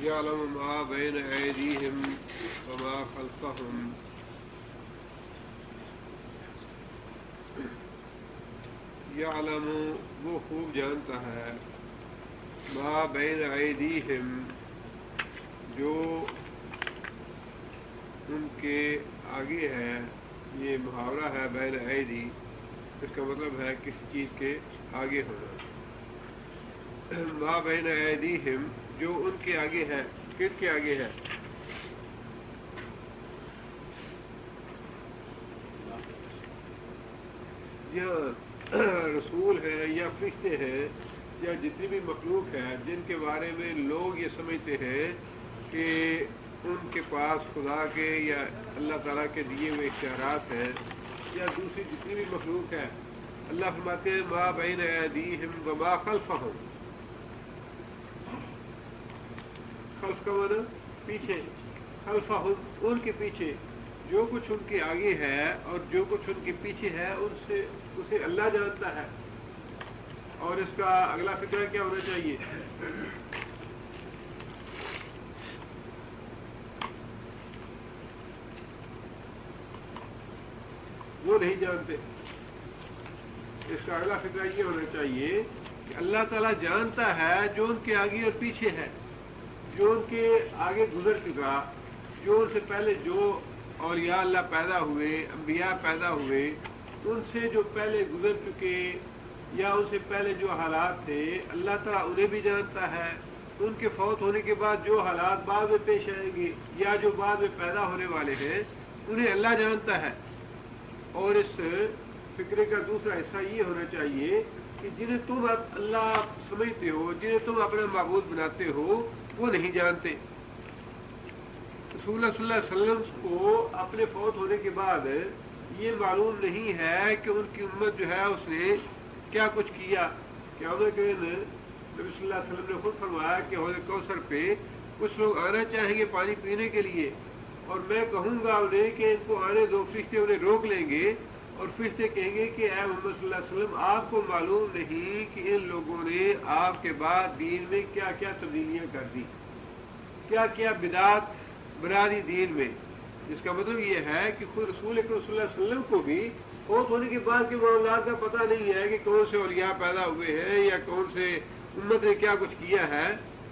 یعلم ما بین ایدیہم وما خلفہم یعلم وہ خوب جانتا ہے ما بین ایدیہم جو ان کے آگے ہے. یہ محاورہ ہے بین ایدی، اس کا مطلب ہے کسی چیز کے آگے ہونا. ما بین ایدیہم جو ان کے آگے ہے. کن کے آگے ہے؟ یا رسول ہیں یا فرشتے ہیں یا جتنی بھی مخلوق ہے جن کے بارے میں لوگ یہ سمجھتے ہیں کہ ان کے پاس خدا کے یا اللہ تعالیٰ کے دیے ہوئے اختیارات ہیں، یا دوسری جتنی بھی مخلوق ہے. اللہ فرماتے ہیں ما بین ایدیہم وما خلفہم. خلف کا معنی پیچھے، خلفہم ان کے پیچھے. جو کچھ ان کے آگے ہے اور جو کچھ ان کے پیچھے ہے اسے اللہ جانتا ہے. اور اس کا اگلا فکرہ کیا ہونا چاہیے؟ وہ نہیں جانتے. اس کا اگلا فکرہ یہ ہونا چاہیے کہ اللہ تعالیٰ جانتا ہے جو ان کے آگے اور پیچھے ہے، جو ان کے آگے گزر چکا، جو ان سے پہلے جو اولیاء اللہ پیدا ہوئے، انبیاء پیدا ہوئے، ان سے جو پہلے گزر چکے یا ان سے پہلے جو حالات تھے اللہ تعالیٰ انہیں بھی جانتا ہے. ان کے فوت ہونے کے بعد جو حالات بعد میں پیش آئیں گے یا جو بعد میں پیدا ہونے والے ہیں انہیں اللہ جانتا ہے. اور اس فکرے کا دوسرا حصہ یہ ہونا چاہیے کہ جنہیں تم اللہ سمجھتے ہو، جنہیں تم اپنا معبود بناتے ہو، وہ نہیں جانتے. رسول اللہ صلی اللہ علیہ وسلم کو اپنے فوت ہونے کے بعد یہ معلوم نہیں ہے کہ ان کی امت جو ہے اس نے کیا کچھ کیا. قیامت کے دن نبی صلی اللہ علیہ وسلم نے خود فرمایا کہ حوض کوثر پہ کچھ لوگ آنا چاہیں گے پانی پینے کے لیے، اور میں کہوں گا انہیں کہ ان کو آنے دو. فرشتے انہیں روک لیں گے اور فرشتے کہیں گے کہ اے محمد صلی اللہ علیہ وسلم آپ کو معلوم نہیں کہ ان لوگوں نے آپ کے بعد دین میں کیا کیا تبدیلیاں کر دی، کیا کیا بدعات بنا دی دین میں. جس کا مطلب یہ ہے کہ خود رسول اکرم صلی اللہ علیہ وسلم کو بھی فوت ہونے کے بعد کے معاملات کا پتہ نہیں ہے کہ کون سے اولیاء پیدا ہوئے ہیں یا کون سے امت نے کیا کچھ کیا ہے.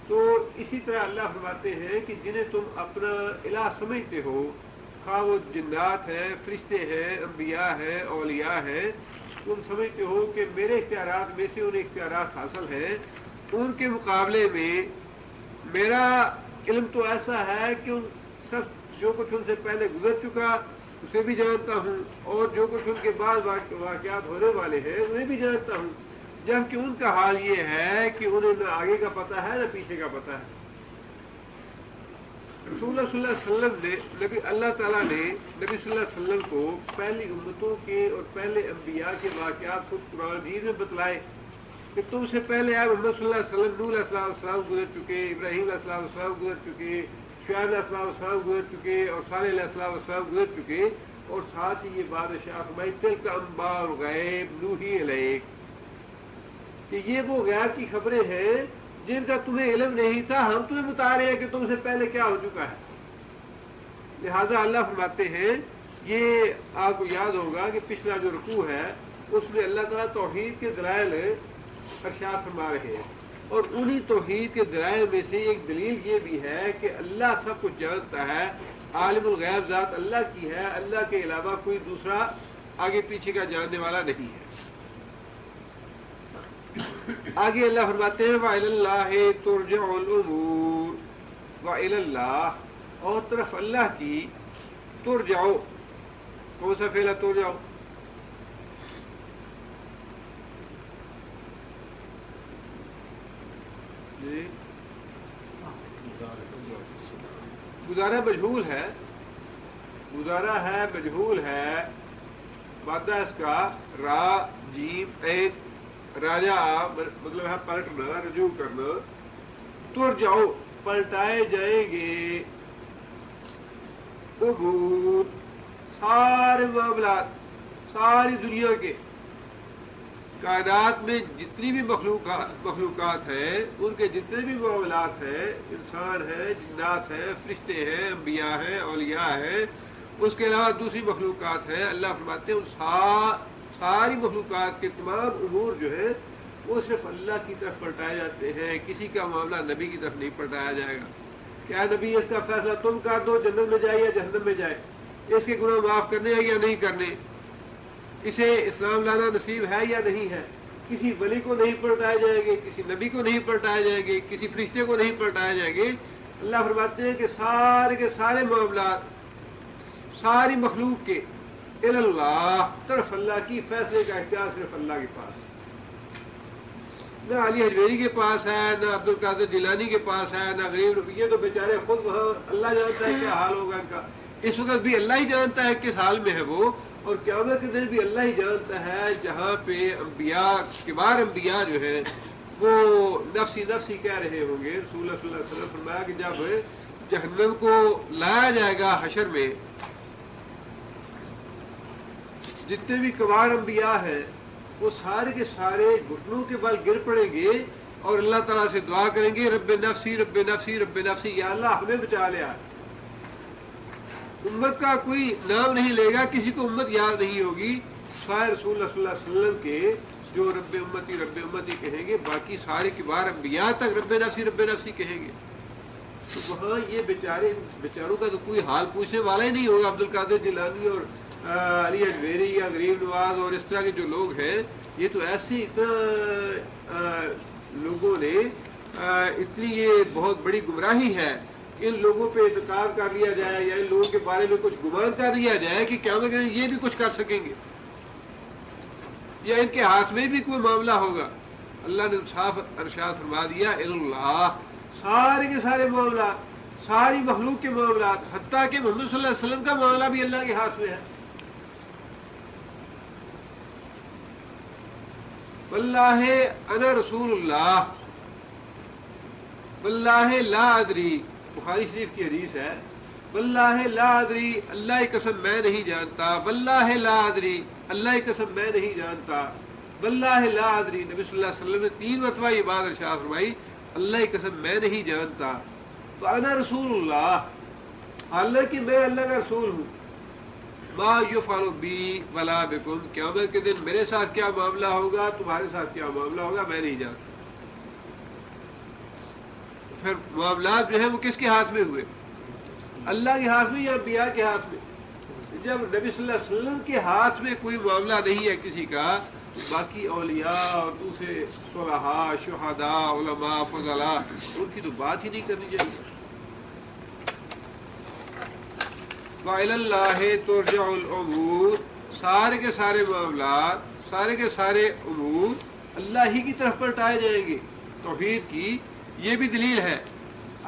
تو اسی طرح اللہ فرماتے ہیں کہ جنہیں تم اپنا الہ سمجھتے ہو، خواہ وہ جنات ہیں، فرشتے ہیں، انبیاء ہیں، اولیاء ہیں، تم سمجھتے ہو کہ میرے اختیارات میں سے انہیں اختیارات حاصل ہیں. ان کے مقابلے میں میرا علم تو ایسا ہے کہ ان سب جو کچھ ان سے پہلے گزر چکا اسے بھی جانتا ہوں، اور جو کچھ ان کے بعد واقعات ہونے والے ہیں انہیں بھی جانتا ہوں. جبکہ ان کا حال یہ ہے کہ انہیں نہ آگے کا پتہ ہے نہ پیچھے کا پتہ ہے. رسول اللہ صلی اللہ علیہ وسلم نے اللہ تعالیٰ نے نبی صلی اللہ علیہ وسلم کو پہلی امتوں کے اور پہلے انبیاء کے واقعات خود قرآن مجید میں بتلائے کہ تم سے پہلے آپ محمد صلی اللہ علیہ وسلم نوح علیہ السلام گزر چکے، ابراہیم علیہ السلام گزر چکے، شعیب علیہ السلام گزر چکے، اور صالح علیہ السلام گزر چکے. اور ساتھ ہی یہ بات ارشاد فرمائی تلک انباء الغیب نوحی الیک، کہ یہ وہ غیب کی خبریں ہیں جن کا تمہیں علم نہیں تھا، ہم تمہیں بتا رہے ہیں کہ تم سے پہلے کیا ہو چکا ہے. لہٰذا اللہ فرماتے ہیں، یہ آپ کو یاد ہوگا کہ پچھلا جو رکوع ہے اس میں اللہ تعالیٰ توحید کے دلائل ارشاد فرما رہے ہیں، اور انہی توحید کے دلائل میں سے ایک دلیل یہ بھی ہے کہ اللہ سب کچھ جانتا ہے. عالم الغیب ذات اللہ کی ہے، اللہ کے علاوہ کوئی دوسرا آگے پیچھے کا جاننے والا نہیں ہے. آگے اللہ فرماتے ہیں وَإِلَى اللَّهِ تُرْجَعُ الْأُمُورُ، وَإِلَى اللَّهِ اور طرف اللہ کی، ترجعو کون سا فعل ہے ترجعو؟ جی گزارا مجہول ہے، گزارا ہے مجہول ہے. مادہ اس کا را جیم عین، راجع مطلب ہے پلٹنا، رجوع کرنا. ترجعو پلٹائے جائیں گے، امور سارے معاملات، ساری دنیا کے. کائنات میں جتنی بھی مخلوقات ہیں، ان کے جتنے بھی معاملات ہیں، انسان ہیں، جنات ہیں، فرشتے ہیں، انبیاء ہیں، اولیاء ہیں، اس کے علاوہ دوسری مخلوقات ہیں، اللہ فرماتے ہیں ان ساری مخلوقات کے تمام امور جو ہے وہ صرف اللہ کی طرف پلٹائے جاتے ہیں، کسی کا معاملہ نبی کی طرف نہیں پلٹایا جائے گا۔ کیا نبی اس کا فیصلہ تم کر دو جنت میں جائے یا جہنم میں جائے، اس کے گناہ معاف کرنے ہیں یا نہیں کرنے، اسے اسلام لانا نصیب ہے یا نہیں ہے، کسی ولی کو نہیں پلٹائے جائیں گے، کسی نبی کو نہیں پلٹائے جائیں گے، کسی فرشتے کو نہیں پلٹائے جائیں گے۔ اللہ فرماتے ہیں کہ سارے کے سارے معاملات ساری مخلوق کے اللہ طرف اللہ کی، فیصلے کا اختیار صرف اللہ کے پاس، نہ علی حجویری کے پاس ہے، نہ عبد القادر جیلانی کے پاس ہے، نہ غریب، یہ تو بیچارے خود وہاں، اللہ جانتا ہے کیا حال ہوگا ان کا، اس وقت بھی اللہ ہی جانتا ہے کس حال میں ہے وہ، اور قیامت کے دن بھی اللہ ہی جانتا ہے، جہاں پہ انبیاء، کبار انبیاء جو ہیں وہ نفسی نفسی کہہ رہے ہوں گے۔ رسول اللہ صلی اللہ علیہ وسلم فرمایا کہ جب جہنم کو لایا جائے گا حشر میں، جتنے بھی کبار انبیاء ہیں وہ سارے کے سارے گھٹنوں کے بل گر پڑیں گے اور اللہ تعالیٰ سے دعا کریں گے، رب نفسی رب نفسی رب نفسی، یا اللہ ہمیں بچا لیا۔ امت کا کوئی نام نہیں لے گا، کسی کو امت یاد نہیں ہوگی سوائے رسول اللہ صلی اللہ علیہ وسلم کے، جو رب امتی کہیں گے، باقی سارے کبار انبیاء تک رب نفسی کہیں گے۔ تو وہاں یہ بیچاروں کا تو کوئی حال پوچھنے والا ہی نہیں ہوگا۔ عبد القادر جیلانی اور علی حجویری یا غریب نواز اور اس طرح کے جو لوگ ہیں، یہ تو ایسے اتنا لوگوں نے اتنی یہ بہت بڑی گمراہی ہے، ان لوگوں پہ اعتقاد کر لیا جائے یا ان لوگوں کے بارے میں کچھ گمان کر لیا جائے کہ قیامت کے دن یہ بھی کچھ کر سکیں گے یا ان کے ہاتھ میں بھی کوئی معاملہ ہوگا۔ اللہ نے صاف ارشاد فرما دیا، اللہ سارے کے سارے معاملات، ساری مخلوق کے معاملات، حتیٰ کہ محمد صلی اللہ علیہ وسلم کا معاملہ بھی اللہ کے ہاتھ میں ہے۔ واللہ انا رسول اللہ واللہ لا ادری، بخاری شریف کی حدیث ہے، واللہ لا ادری، اللہ کی قسم میں نہیں جانتا، واللہ لا ادری، اللہ کی قسم میں نہیں جانتا، واللہ لا ادری، نبی صلی اللہ علیہ وسلم نے 3 مرتبہ یہ بات ارشاد فرمائی، اللہ کی قسم میں نہیں جانتا، وانا رسول اللہ، حالانکہ میں اللہ کا رسول ہوں، ما یفعل بی ولا بکم، قیامت کے دن میرے ساتھ کیا معاملہ ہوگا، تمہارے ساتھ کیا معاملہ ہوگا، میں نہیں جانتا۔ پھر معاملات جو ہیں وہ کس کے ہاتھ میں ہوئے؟ اللہ کے ہاتھ میں یا انبیاء کے ہاتھ میں؟ جب نبی صلی اللہ علیہ وسلم کے ہاتھ میں کوئی معاملہ نہیں ہے کسی کا، تو باقی اولیاء اور دوسرے صلحاء، شہداء، علماء، فضلاء، ان کی تو بات ہی نہیں کرنی چاہیے۔ وَإِلَى اللَّهِ تُرْجَعُ الْأُمُورُ، سارے کے سارے معاملات، سارے کے سارے امور اللہ ہی کی طرف پلٹائے جائیں گے۔ توحید کی یہ بھی دلیل ہے۔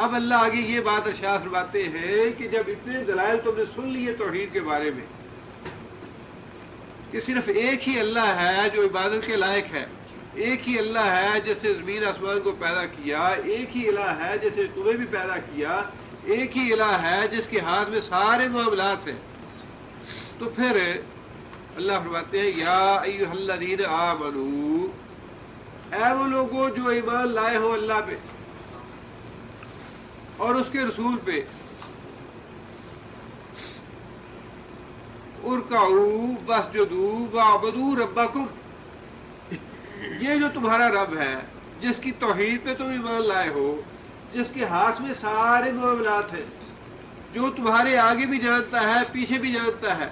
اب اللہ آگے یہ بات ارشاد فرماتے ہیں کہ جب اتنے دلائل تم نے سن لیے توحید کے بارے میں کہ صرف ایک ہی اللہ ہے جو عبادت کے لائق ہے، ایک ہی اللہ ہے جس نے زمین آسمان کو پیدا کیا، ایک ہی الہ ہے جس نے تمہیں بھی پیدا کیا، ایک ہی الہ ہے جس کے ہاتھ میں سارے معاملات ہیں، تو پھر اللہ فرماتے ہیں یا ایھا الذین آمنو، اے وہ لوگوں جو ایمان لائے ہو اللہ پہ اور اس کے رسول پہ، ارکعوا واسجدوا واعبدوا ربکم، یہ جو تمہارا رب ہے جس کی توحید پہ تم ایمان لائے ہو، جس کے ہاتھ میں سارے معاملات ہیں، جو تمہارے آگے بھی جانتا ہے پیچھے بھی جانتا ہے،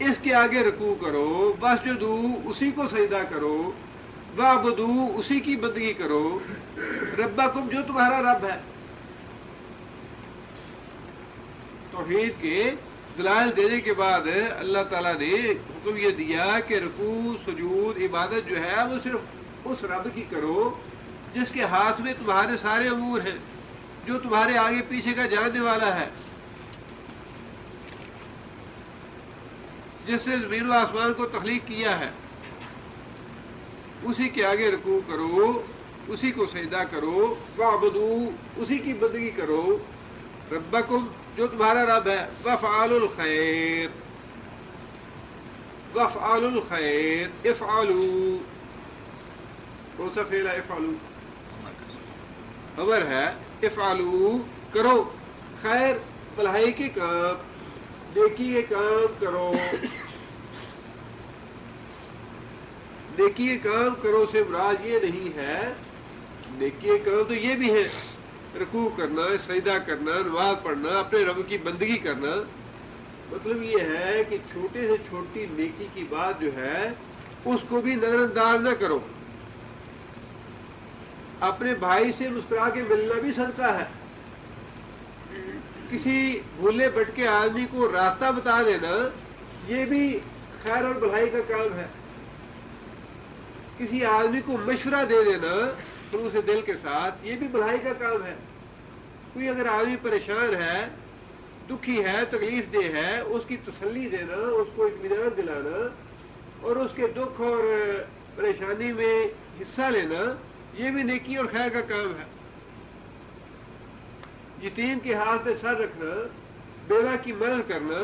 اس کے آگے رکوع کرو، واسجدوا اسی کو سجدہ کرو، واعبدوا اسی کی بندگی کرو، ربکم جو تمہارا رب ہے۔ توحید کے دلائل دینے کے بعد اللہ تعالیٰ نے حکم یہ دیا کہ رکوع، سجود، عبادت جو ہے وہ صرف اس رب کی کرو جس کے ہاتھ میں تمہارے سارے امور ہیں، جو تمہارے آگے پیچھے کا جاننے والا ہے، جس نے زمین و آسمان کو تخلیق کیا ہے، اسی کے آگے رکوع کرو، اسی کو سجدہ کرو، واعبدوا اسی کی بندگی کرو، ربکم جو تمہارا رب ہے، وافعلوا الخیر وَافْعَلُوا الْخَيْرَ افعلوا، کون سا فعل ہے افعلوا؟ خبر ہے افعلوا کرو، خیر بھلائی کے کام، نیکی کے کام کرو، نیکی کے کام کرو سے مراد یہ نہیں ہے، نیکی کے کام تو یہ بھی ہے، رکوع کرنا، سجدہ کرنا، نماز پڑھنا، اپنے رب کی بندگی کرنا، مطلب یہ ہے کہ چھوٹے سے چھوٹی نیکی کی بات جو ہے اس کو بھی نظر انداز نہ کرو۔ اپنے بھائی سے مسکرا کے ملنا بھی صدقہ ہے، کسی بھولے بھٹکے آدمی کو راستہ بتا دینا یہ بھی خیر اور بھلائی کا کام ہے، کسی آدمی کو مشورہ دے دینا خلوص دل کے ساتھ یہ بھی بھلائی کا کام ہے۔ کوئی اگر آدمی پریشان ہے، دکھی ہے، تکلیف دہ ہے، اس کی تسلی دینا، اس کو اطمینان دلانا اور اس کے دکھ اور پریشانی میں حصہ لینا یہ بھی نیکی اور خیر کا کام ہے۔ یتیم کے ہاتھ پہ سر رکھنا، بیوہ کی مدد کرنا،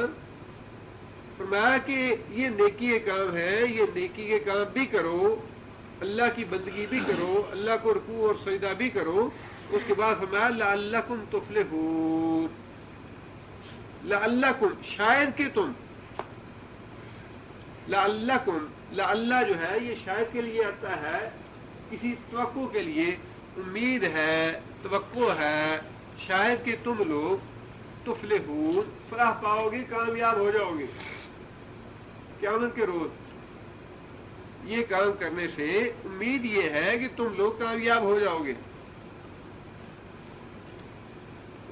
فرمایا کہ یہ نیکی کے کام ہے، یہ نیکی کے کام بھی کرو، اللہ کی بندگی بھی کرو، اللہ کو رکوع اور سجدہ بھی کرو۔ اس کے بعد فرمایا لعلکم تفلحون، لعلکم شاید کہ تم، لعلکم لعلہ جو ہے یہ شاید کے لیے آتا ہے، کسی توقع کے لیے، امید ہے، توقع ہے، شاید کہ تم لوگ تفلحون فلاح پاؤ گے، کامیاب ہو جاؤ گے قیامت کے روز۔ یہ کام کرنے سے امید یہ ہے کہ تم لوگ کامیاب ہو جاؤ گے۔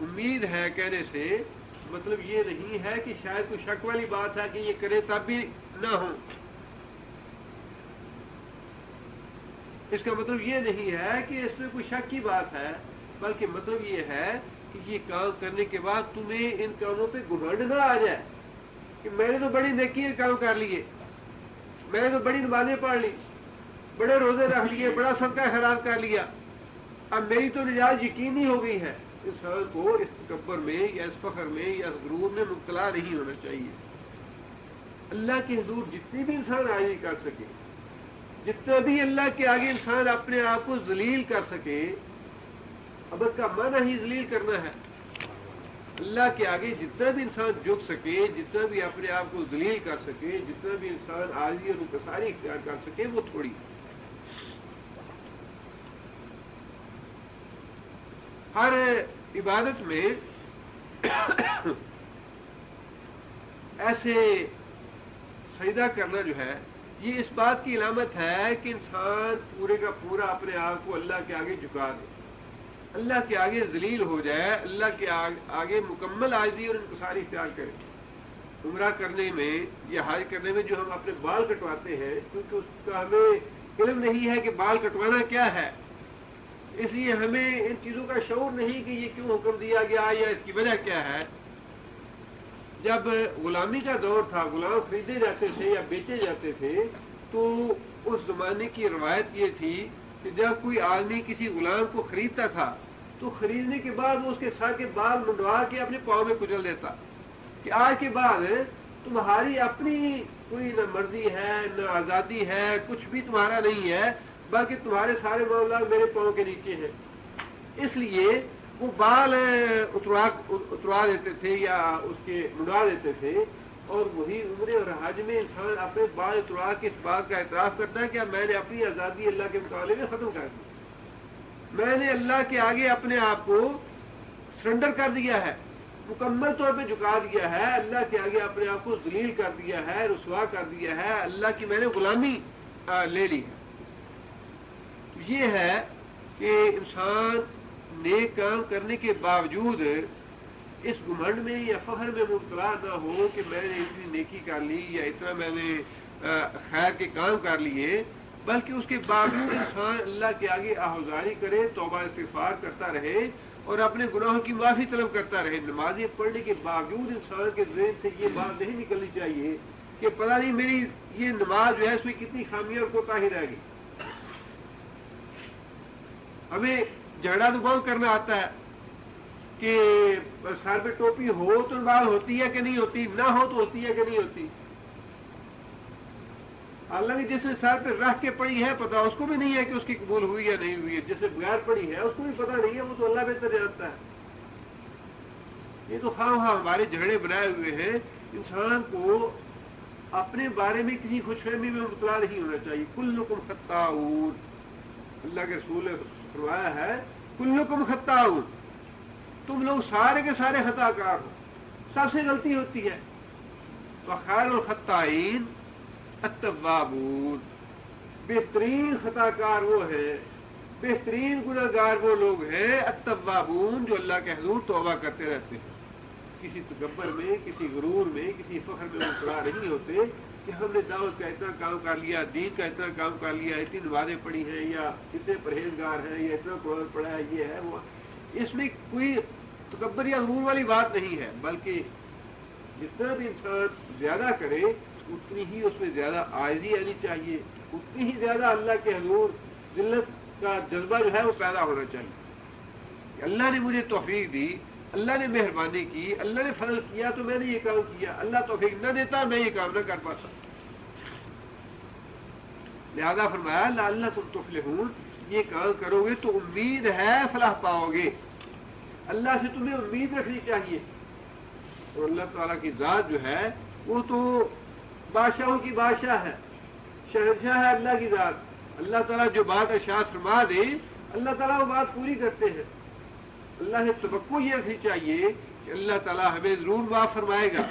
امید ہے کہنے سے مطلب یہ نہیں ہے کہ شاید کوئی شک والی بات ہے کہ یہ کرے تب بھی نہ ہو، اس کا مطلب یہ نہیں ہے کہ اس میں کوئی شک کی بات ہے، بلکہ مطلب یہ ہے کہ یہ کام کرنے کے بعد تمہیں ان کاموں پہ گھمنڈ نہ آ جائے کہ میں نے تو بڑی نیکی کے کام کر لیے، میں نے تو بڑی نمازیں پڑھ لی، بڑے روزے رکھ لیے، بڑا صدقہ خیرات کر لیا، اب میری تو نجات یقینی ہو گئی ہے۔ انسان کو اس تکبر میں یا اس فخر میں یا اس غرور میں مبتلا نہیں ہونا چاہیے۔ اللہ کے حضور جتنی بھی انسان عاجزی کر سکے، جتنا بھی اللہ کے آگے انسان اپنے آپ کو ذلیل کر سکے، عبد کا معنی ہی ذلیل کرنا ہے، اللہ کے آگے جتنا بھی انسان جھک سکے، جتنا بھی اپنے آپ کو ذلیل کر سکے، جتنا بھی انسان عاجزی اور انکساری اختیار کر سکے وہ تھوڑی۔ ہر عبادت میں ایسے سجدہ کرنا جو ہے یہ اس بات کی علامت ہے کہ انسان پورے کا پورا اپنے آپ کو اللہ کے آگے جھکا دے، اللہ کے آگے ذلیل ہو جائے، اللہ کے آگے مکمل عاجزی اور انکساری اختیار کرے۔ عمرہ کرنے میں یا حج کرنے میں جو ہم اپنے بال کٹواتے ہیں، کیونکہ اس کا ہمیں علم نہیں ہے کہ بال کٹوانا کیا ہے، اس لیے ہمیں ان چیزوں کا شعور نہیں کہ یہ کیوں حکم دیا گیا یا اس کی وجہ کیا ہے۔ جب غلامی کا دور تھا، غلام خریدے جاتے تھے یا بیچے جاتے تھے، تو اس زمانے کی روایت یہ تھی کہ جب کوئی آدمی کسی غلام کو خریدتا تھا تو خریدنے کے بعد وہ اس کے سر کے بال منڈوا کے اپنے پاؤں میں کچل دیتا کہ آج کے بعد تمہاری اپنی کوئی نہ مرضی ہے نہ آزادی ہے، کچھ بھی تمہارا نہیں ہے، بلکہ تمہارے سارے معاملات میرے پاؤں کے نیچے ہیں۔ اس لیے وہ بال اتروا دیتے تھے یا اس کے منڈوا دیتے تھے، اور وہی عمرے اور حج میں انسان اپنے بال اتروا کے اس بات کا اعتراف کرتا ہے کہ اب میں نے اپنی آزادی اللہ کے مقابلے میں ختم کر دی، میں نے اللہ کے آگے اپنے آپ کو سرنڈر کر دیا ہے، مکمل طور پہ جھکا دیا ہے، اللہ کے آگے اپنے آپ کو ذلیل کر دیا ہے، رسوا کر دیا ہے، اللہ کی میں نے غلامی لے لی ہے۔ یہ ہے کہ انسان نیک کام کرنے کے باوجود اس گھمنڈ میں یا فخر میں مبتلا نہ ہو کہ میں نے اتنی نیکی کر لی یا اتنا میں نے خیر کے کام کر لیے، بلکہ اس کے باوجود انسان اللہ کے آگے آہوزاری کرے، توبہ استغفار کرتا رہے اور اپنے گناہوں کی معافی طلب کرتا رہے۔ نمازیں پڑھنے کے باوجود انسان کے ذہن سے یہ بات نہیں نکلنی چاہیے کہ پتہ نہیں میری یہ نماز جو ہے اس میں کتنی خامیاں اور کوتاہی رہ گئی۔ ہمیں جھگڑا تو بہت کرنا آتا ہے کہ سر پہ ٹوپی ہو تو نماز ہوتی ہے کہ نہیں ہوتی، نہ ہو تو ہوتی ہے کہ نہیں ہوتی۔ حالانکہ جس نے سر پہ رکھ کے پڑھی ہے پتا اس کو بھی نہیں ہے کہ اس کی قبول ہوئی یا نہیں ہوئی ہے، جس نے بغیر پڑھی ہے اس کو بھی پتا نہیں ہے، وہ تو اللہ بہتر جانتا ہے۔ یہ تو خواہ ہمارے جھگڑے بنائے ہوئے ہیں۔ انسان کو اپنے بارے میں کسی خوش فہمی میں مبتلا نہیں ہونا چاہیے۔ کلکم خطاؤون، اللہ کے رسول نے فرمایا ہے کلکم خطاؤون، تم لوگ سارے کے سارے خطا کار ہو، سب سے غلطی ہوتی ہے۔ وخیر الخطائین التوابون، بہترین خطا کار وہ ہے، بہترین گناہ گار وہ لوگ ہیں التوابون جو اللہ کے حضور توبہ کرتے رہتے ہیں، کسی تکبر میں، کسی غرور میں، کسی فخر میں مبتلا نہیں ہوتے کہ ہم نے دعوت کا اتنا کام کر لیا، دین کا اتنا کام کر لیا، اتنی نمازیں پڑھی ہیں یا اتنے پرہیزگار ہیں یا اتنا قرآن پڑھا ہے، یہ ہے وہ۔ اس میں کوئی تکبر یا غرور والی بات نہیں ہے، بلکہ جتنا بھی انسان زیادہ کرے اتنی ہی اس میں زیادہ عاجزی آنی چاہیے، اتنی ہی زیادہ اللہ کے حضور ذلت کا جذبہ جو ہے وہ پیدا ہونا چاہیے کہ اللہ نے مجھے توفیق دی، اللہ نے مہربانی کی، اللہ نے فضل کیا تو میں نے یہ کام کیا، اللہ توفیق نہ دیتا میں یہ کام نہ کر پاتا۔ لہذا فرمایا لعلکم تفلحون، یہ کام کرو گے تو امید ہے فلاح پاؤ گے، اللہ سے تمہیں امید رکھنی چاہیے۔ اور اللہ تعالیٰ کی ذات جو ہے وہ تو بادشاہوں کی بادشاہ ہے، شہنشاہ ہے اللہ کی ذات۔ اللہ تعالیٰ جو بات ارشاد فرما دے اللہ تعالیٰ وہ بات پوری کرتے ہیں۔ اللہ سے توقع یہ رکھنی چاہیے کہ اللہ تعالیٰ ہمیں ضرور معاف فرمائے گا،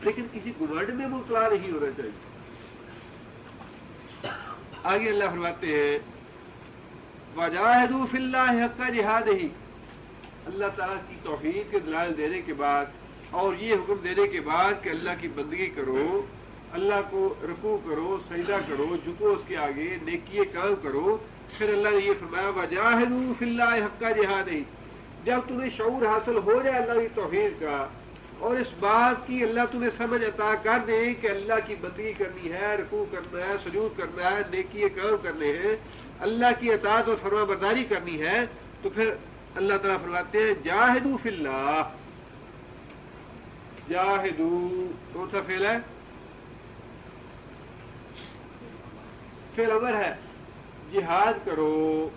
لیکن کسی گھمنڈ میں مبتلا نہیں ہونا چاہیے۔ آگے اللہ فرماتے ہیں وَجَاهِدُوا فِي اللَّهِ حَقَّ جِهَادِهِ، اللہ تعالیٰ کی توحید کے دلائل دینے کے بعد اور یہ حکم دینے کے بعد کہ اللہ کی بندگی کرو، اللہ کو رکوع کرو، سجدہ کرو، جھکو اس کے آگے، نیکی کام کرو، پھر اللہ نے یہ فرمایا وَجَاهِدُوا فِي اللَّهِ حَقَّ جِهَادِهِ، جب تمہیں شعور حاصل ہو جائے اللہ کی توحید کا اور اس بات کی اللہ تمہیں سمجھ عطا کر دے کہ اللہ کی بندگی کرنی ہے، رکوع کرنا ہے، سجود کرنا ہے، نیکی کام کرنے ہیں، اللہ کی اطاعت اور فرما برداری کرنی ہے، تو پھر اللہ تعالیٰ فرماتے ہیں جاہدوا فی اللہ۔ جاہدو کون سا فعل ہے؟ فعل امر ہے، جہاد کرو۔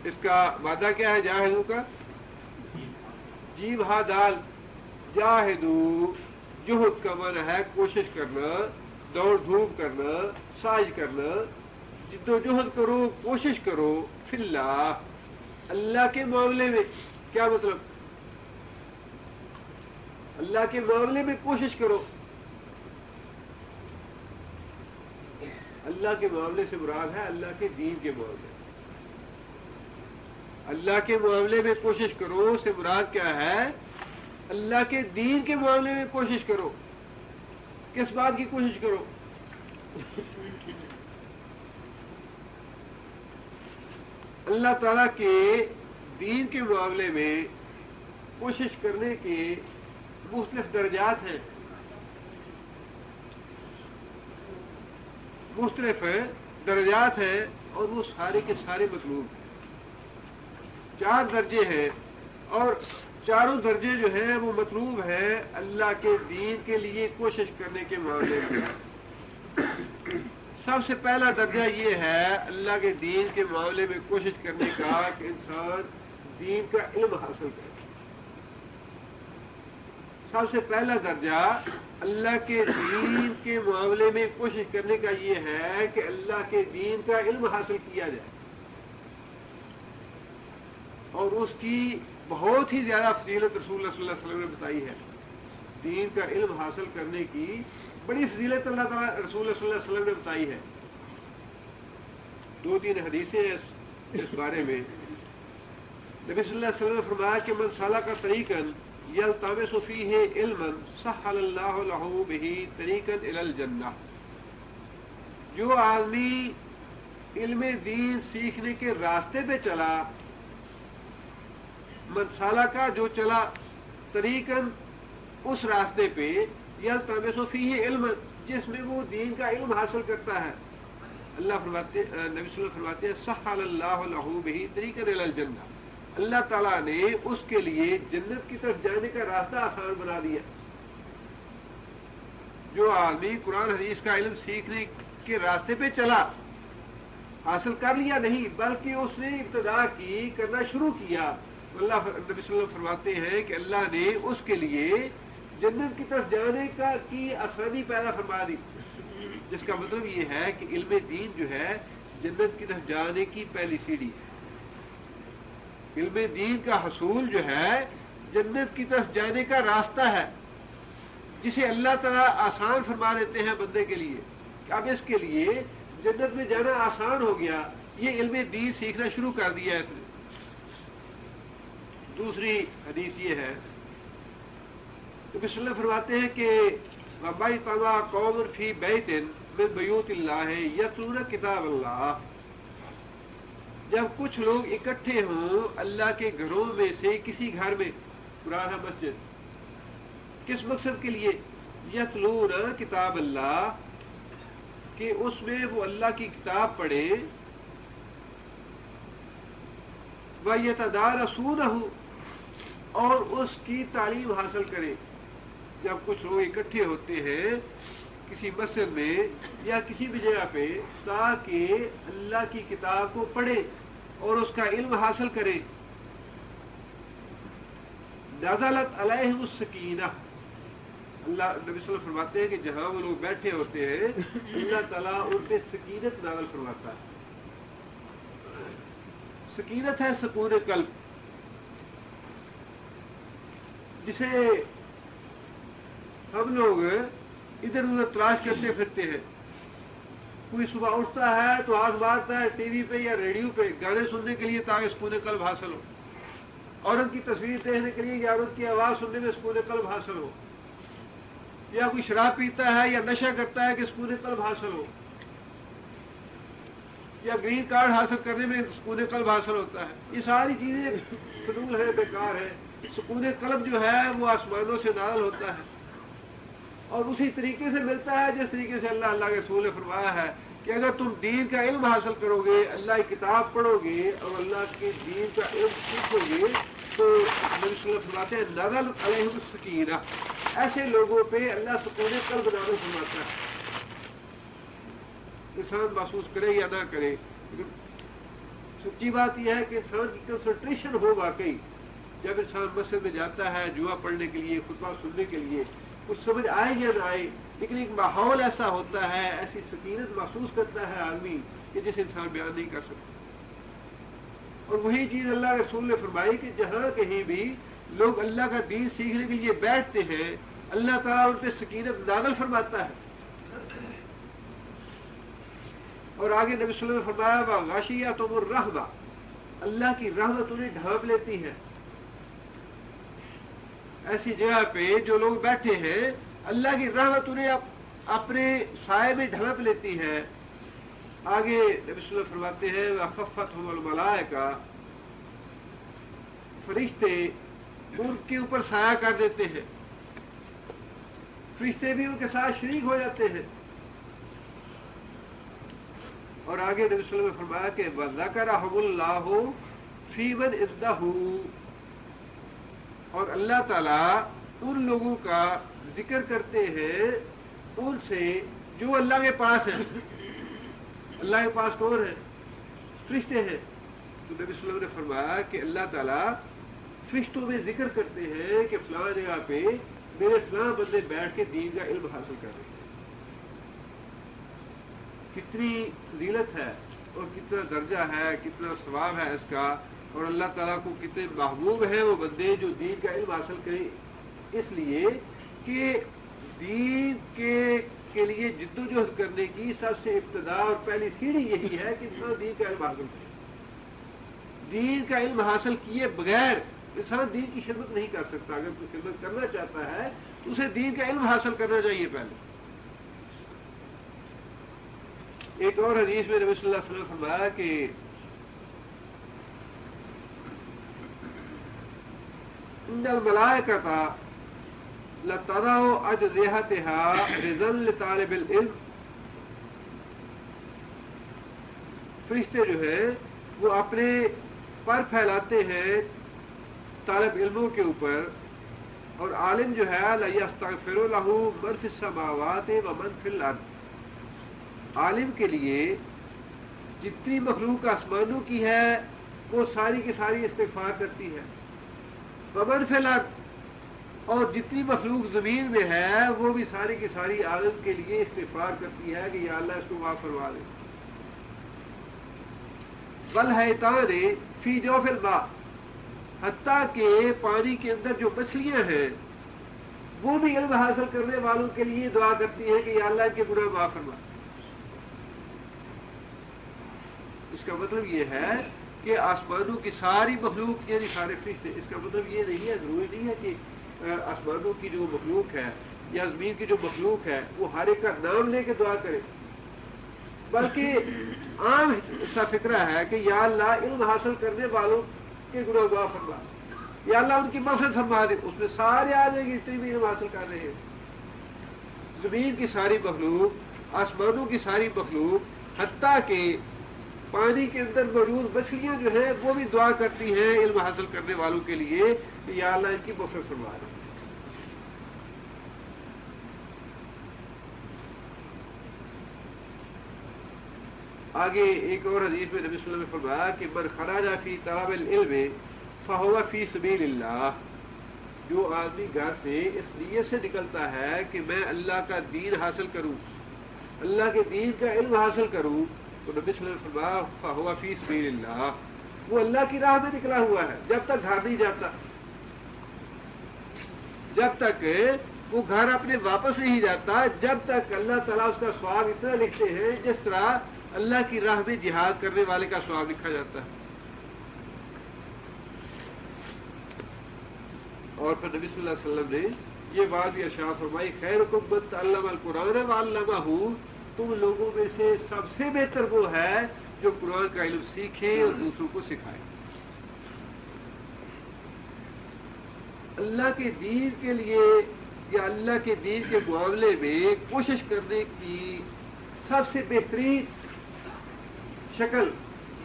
اس کا مادہ کیا ہے جاہدو کا؟ جی بہا دال، جاہدو جہد کا معنی ہے کوشش کرنا، دوڑ دھوپ کرنا، سعی کرنا، جد و جہد کرو، کوشش کرو، فی اللہ، اللہ کے معاملے میں۔ کیا مطلب؟ اللہ کے معاملے میں کوشش کرو۔ اللہ کے معاملے سے مراد ہے اللہ کے دین کے معاملے۔ اللہ کے معاملے میں کوشش کرو سے مراد کیا ہے؟ اللہ کے دین کے معاملے میں کوشش کرو۔ کس بات کی کوشش کرو؟ اللہ تعالیٰ کے دین کے معاملے میں کوشش کرنے کے مختلف درجات ہیں، مختلف درجات ہیں، اور وہ سارے کے سارے مطلوب ہیں۔ 4 درجے ہیں اور چاروں درجے جو ہیں وہ مطلوب ہیں اللہ کے دین کے لیے کوشش کرنے کے معاملے میں۔ سب سے پہلا درجہ یہ ہے اللہ کے دین کے معاملے میں کوشش کرنے کا کہ انسان دین کا علم حاصل کرے۔ سب سے پہلا درجہ اللہ کے دین کے معاملے میں کوشش کرنے کا یہ ہے کہ اللہ کے دین کا علم حاصل کیا جائے، اور اس کی بہت ہی زیادہ فضیلت رسول اللہ صلی اللہ علیہ وسلم نے بتائی ہے۔ دین کا علم حاصل کرنے کی بڑی فضیلت اللہ تعالیٰ رسول اللہ صلی اللہ علیہ وسلم نے بتائی ہے۔ 2-3 حدیثیں اس بارے میں۔ نبی صلی اللہ علیہ وسلم نے فرمایا کہ من سلک طریقا یلتمس فیہ علما سہل اللہ لہ بہ طریقا الی الجنہ، جو آدمی علم دین سیکھنے کے راستے پہ چلا، من سلک جو چلا، طریقاً اس راستے پہ، یلتمس فیہ علما جس میں وہ دین کا علم حاصل کرتا ہے، اللہ فرماتے نبی صلی اللہ علیہ وسلم فرماتے ہیں سہل اللہ لہ بہ طریقا الی الجنہ، اللہ تعالیٰ نے اس کے لیے جنت کی طرف جانے کا راستہ آسان بنا دیا۔ جو آدمی قرآن حدیث کا علم سیکھنے کے راستے پہ چلا، حاصل کر لیا نہیں بلکہ اس نے ابتدا کی، کرنا شروع کیا، اللہ نبی صلی اللہ علیہ وسلم فرماتے ہیں کہ اللہ نے اس کے لیے جنت کی طرف جانے کی آسانی پیدا فرما دی، جس کا مطلب یہ ہے کہ علم دین جو ہے جنت کی طرف جانے کی پہلی سیڑھی ہے۔ علم دین کا حصول جو ہے جنت کی طرف جانے کا راستہ ہے، جسے اللہ تعالیٰ آسان فرما دیتے ہیں بندے کے لیے کہ اب اس کے لیے جنت میں جانا آسان ہو گیا، یہ علم دین سیکھنا شروع کر دیا اس نے۔ دوسری حدیث یہ ہے کہ نبی صلی اللہ علیہ وسلم فرماتے ہیں کہ وَبَيْتَمَا قَوْمٌ فِي بَيْتٍ مِنْ بُيُوتِ اللَّهِ يَتْلُونَ کتاب اللہ، جب کچھ لوگ اکٹھے ہوں اللہ کے گھروں میں سے کسی گھر میں، پرانا مسجد، کس مقصد کے لیے؟ یتلون کتاب اللہ، کہ اس میں وہ اللہ کی کتاب پڑھے، وَيَتَدَارَسُونَهُ، اور اس کی تعلیم حاصل کرے۔ جب کچھ لوگ اکٹھے ہوتے ہیں کسی مسجد میں یا کسی بھی جگہ پہ تاکہ اللہ کی کتاب کو پڑھے اور اس کا علم حاصل کرے، نزلت علیہم السکینہ، اللہ نبی صلی اللہ علیہ وسلم فرماتے ہیں کہ جہاں وہ لوگ بیٹھے ہوتے ہیں اللہ تعالیٰ ان پہ سکینت نازل فرماتا ہے۔ سکینت ہے سکون قلب، جسے ہم لوگ ادھر ادھر تلاش کرتے پھرتے ہیں۔ کوئی صبح اٹھتا ہے تو ہاتھ مارتا ہے ٹی وی پہ یا ریڈیو پہ گانے سننے کے لیے تاکہ سکون قلب حاصل ہو، عورت کی تصویر دیکھنے کے لیے یا عورت کی آواز سننے میں سکون قلب حاصل ہو، یا کوئی شراب پیتا ہے یا نشہ کرتا ہے کہ سکون قلب حاصل ہو، یا گرین کارڈ حاصل کرنے میں سکون قلب حاصل ہوتا ہے۔ یہ ساری چیزیں فضول ہے، بیکار ہے۔ سکون قلب جو ہے وہ آسمانوں سے نازل ہوتا ہے اور اسی طریقے سے ملتا ہے جس طریقے سے اللہ کے رسول نے فرمایا ہے کہ اگر تم دین کا علم حاصل کرو گے، اللہ کی کتاب پڑھو گے اور اللہ کے دین کا علم سیکھو گے تو نبی صلی اللہ علیہ وسلم فرماتے ہیں نزلت علیہم السکینہ، ایسے لوگوں پہ اللہ سکون قلب نازل فرماتا ہے۔ انسان محسوس کرے یا نہ کرے، سچی بات یہ ہے کہ انسان کی کنسنٹریشن ہو واقعی جب انسان مسجد میں جاتا ہے جوا پڑھنے کے لیے، خطبہ سننے کے لیے، کچھ سمجھ آئے یا نہ آئے، لیکن ایک ماحول ایسا ہوتا ہے، ایسی سکینت محسوس کرتا ہے آدمی کہ جسے انسان بیان نہیں کر سکتا۔ اور وہی چیز اللہ کے رسول نے فرمائی کہ جہاں کہیں بھی لوگ اللہ کا دین سیکھنے کے لیے بیٹھتے ہیں اللہ تعالیٰ ان پہ سکینت نازل فرماتا ہے۔ اور آگے نبی صلی اللہ علیہ وسلم نے فرمایا وَغَشِيَتْهُمُ الرَّحْمَةُ، اللہ کی رحمت انہیں ڈھانپ لیتی ہے۔ ایسی جگہ پہ جو لوگ بیٹھے ہیں اللہ کی رحمت انہیں اپنے سائے میں ڈھانپ لیتی ہے۔ آگے نبی صلی اللہ علیہ وسلم فرماتے ہیں وَخَفَّتْهُمُ الْمَلَائِكَةُ، فرشتے ان کے اوپر سایہ کر دیتے ہیں، فرشتے بھی ان کے ساتھ شریک ہو جاتے ہیں۔ اور آگے نبی صلی اللہ علیہ وسلم نے فرمایا کہ وَذَكَرَهُمُ اللَّهُ فِي مَنْ عِندَهُ، اور اللہ تعالیٰ ان لوگوں کا ذکر کرتے ہیں ان سے جو اللہ کے پاس ہیں۔ اللہ کے پاس کون ہے؟ فرشتے ہیں۔ تو نبی صلی اللہ علیہ وسلم نے فرمایا کہ اللہ تعالیٰ فرشتوں میں ذکر کرتے ہیں کہ فلاں جگہ پہ میرے فلاں بندے بیٹھ کے دین کا علم حاصل کر رہے ہیں۔ کتنی فضیلت ہے اور کتنا درجہ ہے، کتنا ثواب ہے اس کا، اور اللہ تعالیٰ کو کتنے محبوب ہیں وہ بندے جو دین کا علم حاصل کریں، اس لیے کہ دین کے لیے جدوجہد کرنے کی سب سے ابتدا اور پہلی سیڑھی یہی ہے کہ انسان دین کا علم حاصل کرے۔ دین کا علم حاصل کیے بغیر انسان دین کی خدمت نہیں کر سکتا۔ اگر کوئی خدمت کرنا چاہتا ہے تو اسے دین کا علم حاصل کرنا چاہیے پہلے۔ ایک اور حدیث میں نبی صلی اللہ علیہ وسلم نے فرمایا کہ ان الملائکۃ لتضع اجنحتها رضا لطالب العلم، فرشتے جو ہیں وہ اپنے پر پھیلاتے ہیں طالب علموں کے اوپر اور عالم جو ہے لا یستغفر لہ من فی السماوات و من فی الارض، عالم کے لیے جتنی مخلوق آسمانوں کی ہے وہ ساری کی ساری استغفار کرتی ہے، ومن فی الارض، اور جتنی مخلوق زمین میں ہے وہ بھی ساری کی ساری عالم کے لیے استغفار کرتی ہے کہ یا اللہ اس کو معاف فرما دے۔ والحیتان فی جوف الماء، حتیٰ کہ پانی کے اندر جو مچھلیاں ہیں وہ بھی علم حاصل کرنے والوں کے لیے دعا کرتی ہیں کہ یا اللہ ان کے گناہ معاف فرما۔ اس کا مطلب یہ ہے کہ آسمانوں کی ساری مخلوق یعنی سارے فرشتے، اس کا مطلب یہ نہیں ہے، ضروری نہیں ہے کہ آسمانوں کی جو مخلوق ہے یا زمین کی جو مخلوق ہے وہ ہر ایک کا نام لے کے دعا کرے، بلکہ عام سا فکرہ ہے کہ یا اللہ علم حاصل کرنے والوں کے گناہ معاف فرما، یا اللہ ان کی مغفرت فرما دے، اس میں سارے آ جائیں گے جتنے بھی علم حاصل کر رہے ہیں، زمین کی ساری مخلوق، آسمانوں کی ساری مخلوق، حتیٰ کہ پانی کے اندر موجود مچھلیاں جو ہیں وہ بھی دعا کرتی ہیں علم حاصل کرنے والوں کے لیے کہ یا اللہ ان کی مغفرت فرما دے۔ آگے ایک اور حدیث میں نبی صلی اللہ علیہ وسلم نے فرمایا کہ من خرج فی طلب العلم فہو فی سبیل اللہ، جو آدمی گھر سے اس نیت سے نکلتا ہے کہ میں اللہ کا دین حاصل کروں، اللہ کے دین کا علم حاصل کروں، تو نبی صلی اللہ علیہ وسلم فرمایا فہو فی سبیل اللہ، وہ اللہ کی راہ میں نکلا ہوا ہے، جب تک گھر نہیں جاتا، جب تک وہ گھر اپنے واپس نہیں جاتا، جب تک اللہ تعالیٰ اس کا ثواب اتنا لکھتے ہیں جس طرح اللہ کی راہ میں جہاد کرنے والے کا ثواب لکھا جاتا ہے۔ اور پھر نبی صلی اللہ علیہ وسلم نے یہ بات بھی ارشاد فرمائی خیرکم من تعلم القرآن وعلمہ، تم لوگوں میں سے سب سے بہتر وہ ہے جو قرآن کا علم سیکھے اور دوسروں کو سکھائے۔ اللہ کے دین کے لیے یا اللہ کے دین کے معاملے میں کوشش کرنے کی سب سے بہترین شکل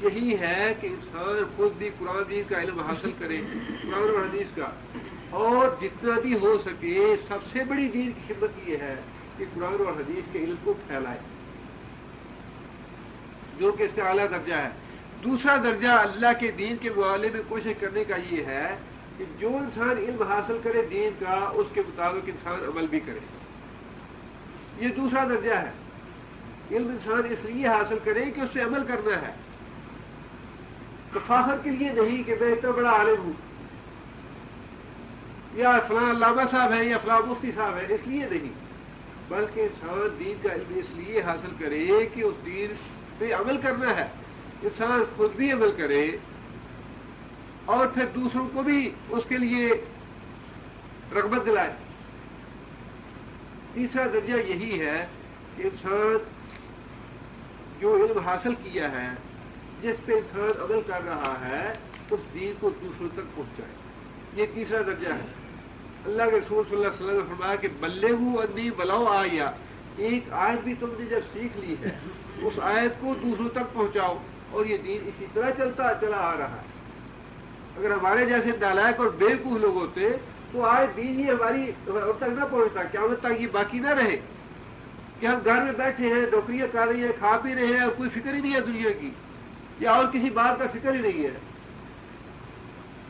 یہی ہے کہ انسان خود بھی قرآن دین کا علم حاصل کرے، قرآن اور حدیث کا، اور جتنا بھی ہو سکے سب سے بڑی دین کی خدمت یہ ہے کہ قرآن اور حدیث کے علم کو پھیلائے، جو کہ اس کا اعلیٰ درجہ ہے۔ دوسرا درجہ اللہ کے دین کے معاملے میں کوشش کرنے کا یہ ہے کہ جو انسان علم حاصل کرے دین کا اس کے مطابق انسان عمل بھی کرے، یہ دوسرا درجہ ہے۔ علم انسان اس لیے حاصل کرے کہ اس پہ عمل کرنا ہے، تو فخر کے لیے نہیں کہ میں اتنا بڑا عالم ہوں یا فلاں علامہ صاحب ہے یا فلاں مفتی صاحب ہے، اس لیے نہیں، بلکہ انسان دین کا علم اس لیے حاصل کرے کہ اس دین پہ عمل کرنا ہے، انسان خود بھی عمل کرے اور پھر دوسروں کو بھی اس کے لیے رغبت دلائے۔ تیسرا درجہ یہی ہے کہ انسان جو علم حاصل کیا ہے، جس پہ انسان عمل کر رہا ہے، اس دین کو دوسروں تک پہنچائے، یہ تیسرا درجہ ہے۔ اللہ کے رسول صلی اللہ علیہ وسلم نے فرمایا کہ بلغوا انی ولو آیہ، ایک آیت بھی تم نے جب سیکھ لی ہے اس آیت کو دوسروں تک پہنچاؤ، اور یہ دین اسی طرح چلا آ رہا ہے۔ اگر ہمارے جیسے نالائق اور بیوقوف لوگ ہوتے تو آج دین ہی ہماری ہم تک نہ پہنچتا، قیامت تک یہ باقی نہ رہے کہ ہم گھر میں بیٹھے ہیں، نوکریاں کر رہے ہیں، کھا پی رہے ہیں اور کوئی فکر ہی نہیں ہے دنیا کی یا اور کسی بات کا فکر ہی نہیں ہے،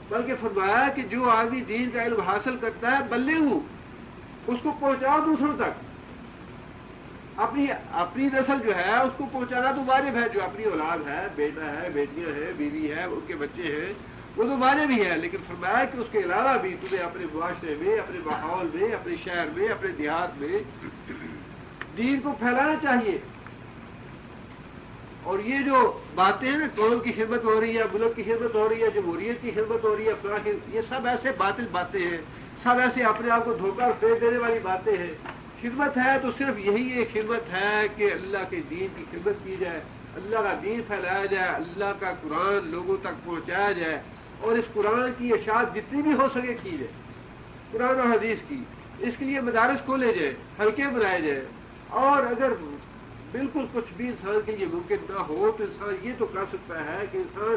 بلکہ فرمایا کہ جو آدمی دین کا علم حاصل کرتا ہے بلغوا، اس کو پہنچاؤ دوسروں تک، اپنی نسل جو ہے اس کو پہنچانا تو واجب ہے، جو اپنی اولاد ہے، بیٹا ہے، بیٹیاں ہیں، بیوی ہے، ان کے بچے ہیں، وہ تو واجب ہی ہے، لیکن فرمایا کہ اس کے علاوہ بھی تمہیں اپنے معاشرے میں، اپنے ماحول میں، اپنے شہر میں، اپنے دیہات میں دین کو پھیلانا چاہیے۔ اور یہ جو باتیں نا قوم کی خدمت ہو رہی ہے، ملک کی خدمت ہو رہی ہے، جمہوریت کی خدمت ہو رہی ہے، فلاں کی، یہ سب ایسے باطل باتیں ہیں، سب ایسے اپنے آپ کو دھوکہ اور فریب دینے والی باتیں ہیں۔ خدمت ہے تو صرف یہی ایک خدمت ہے کہ اللہ کے دین کی خدمت کی جائے، اللہ کا دین پھیلایا جائے، اللہ کا قرآن لوگوں تک پہنچایا جائے، اور اس قرآن کی اشاعت جتنی بھی ہو سکے کی جائے، قرآن اور حدیث کی۔ اس کے لیے مدارس کھولے جائے، حلقے بنائے جائے، اور اگر بالکل کچھ بھی انسان کے لیے ممکن نہ ہو تو انسان یہ تو کر سکتا ہے کہ انسان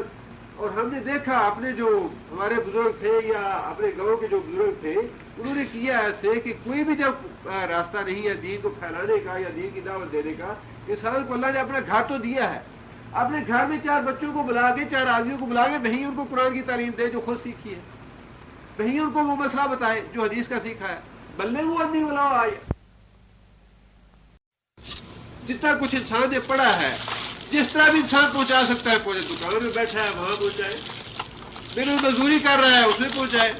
اور ہم نے دیکھا اپنے جو ہمارے بزرگ تھے یا اپنے گاؤں کے جو بزرگ تھے انہوں نے کیا ایسے کہ کوئی بھی جب راستہ نہیں ہے دین کو پھیلانے کا یا دین کی دعوت دینے کا، انسان کو اللہ نے اپنا گھر تو دیا ہے، اپنے گھر میں 4 بچوں کو بلا کے 4 آدمیوں کو بلا کے وہیں ان کو قرآن کی تعلیم دے جو خود سیکھی ہے، وہیں ان کو وہ مسئلہ بتائے جو حدیث کا سیکھا ہے، بلے وہ آدمی بلاؤ آئے۔ جتنا کچھ انسان نے پڑھا ہے جس طرح بھی انسان پہنچا سکتا ہے پہنچے، دکان میں بیٹھا ہے وہاں پہنچائے، میرے مزدوری کر رہا ہے اس میں پہنچائے۔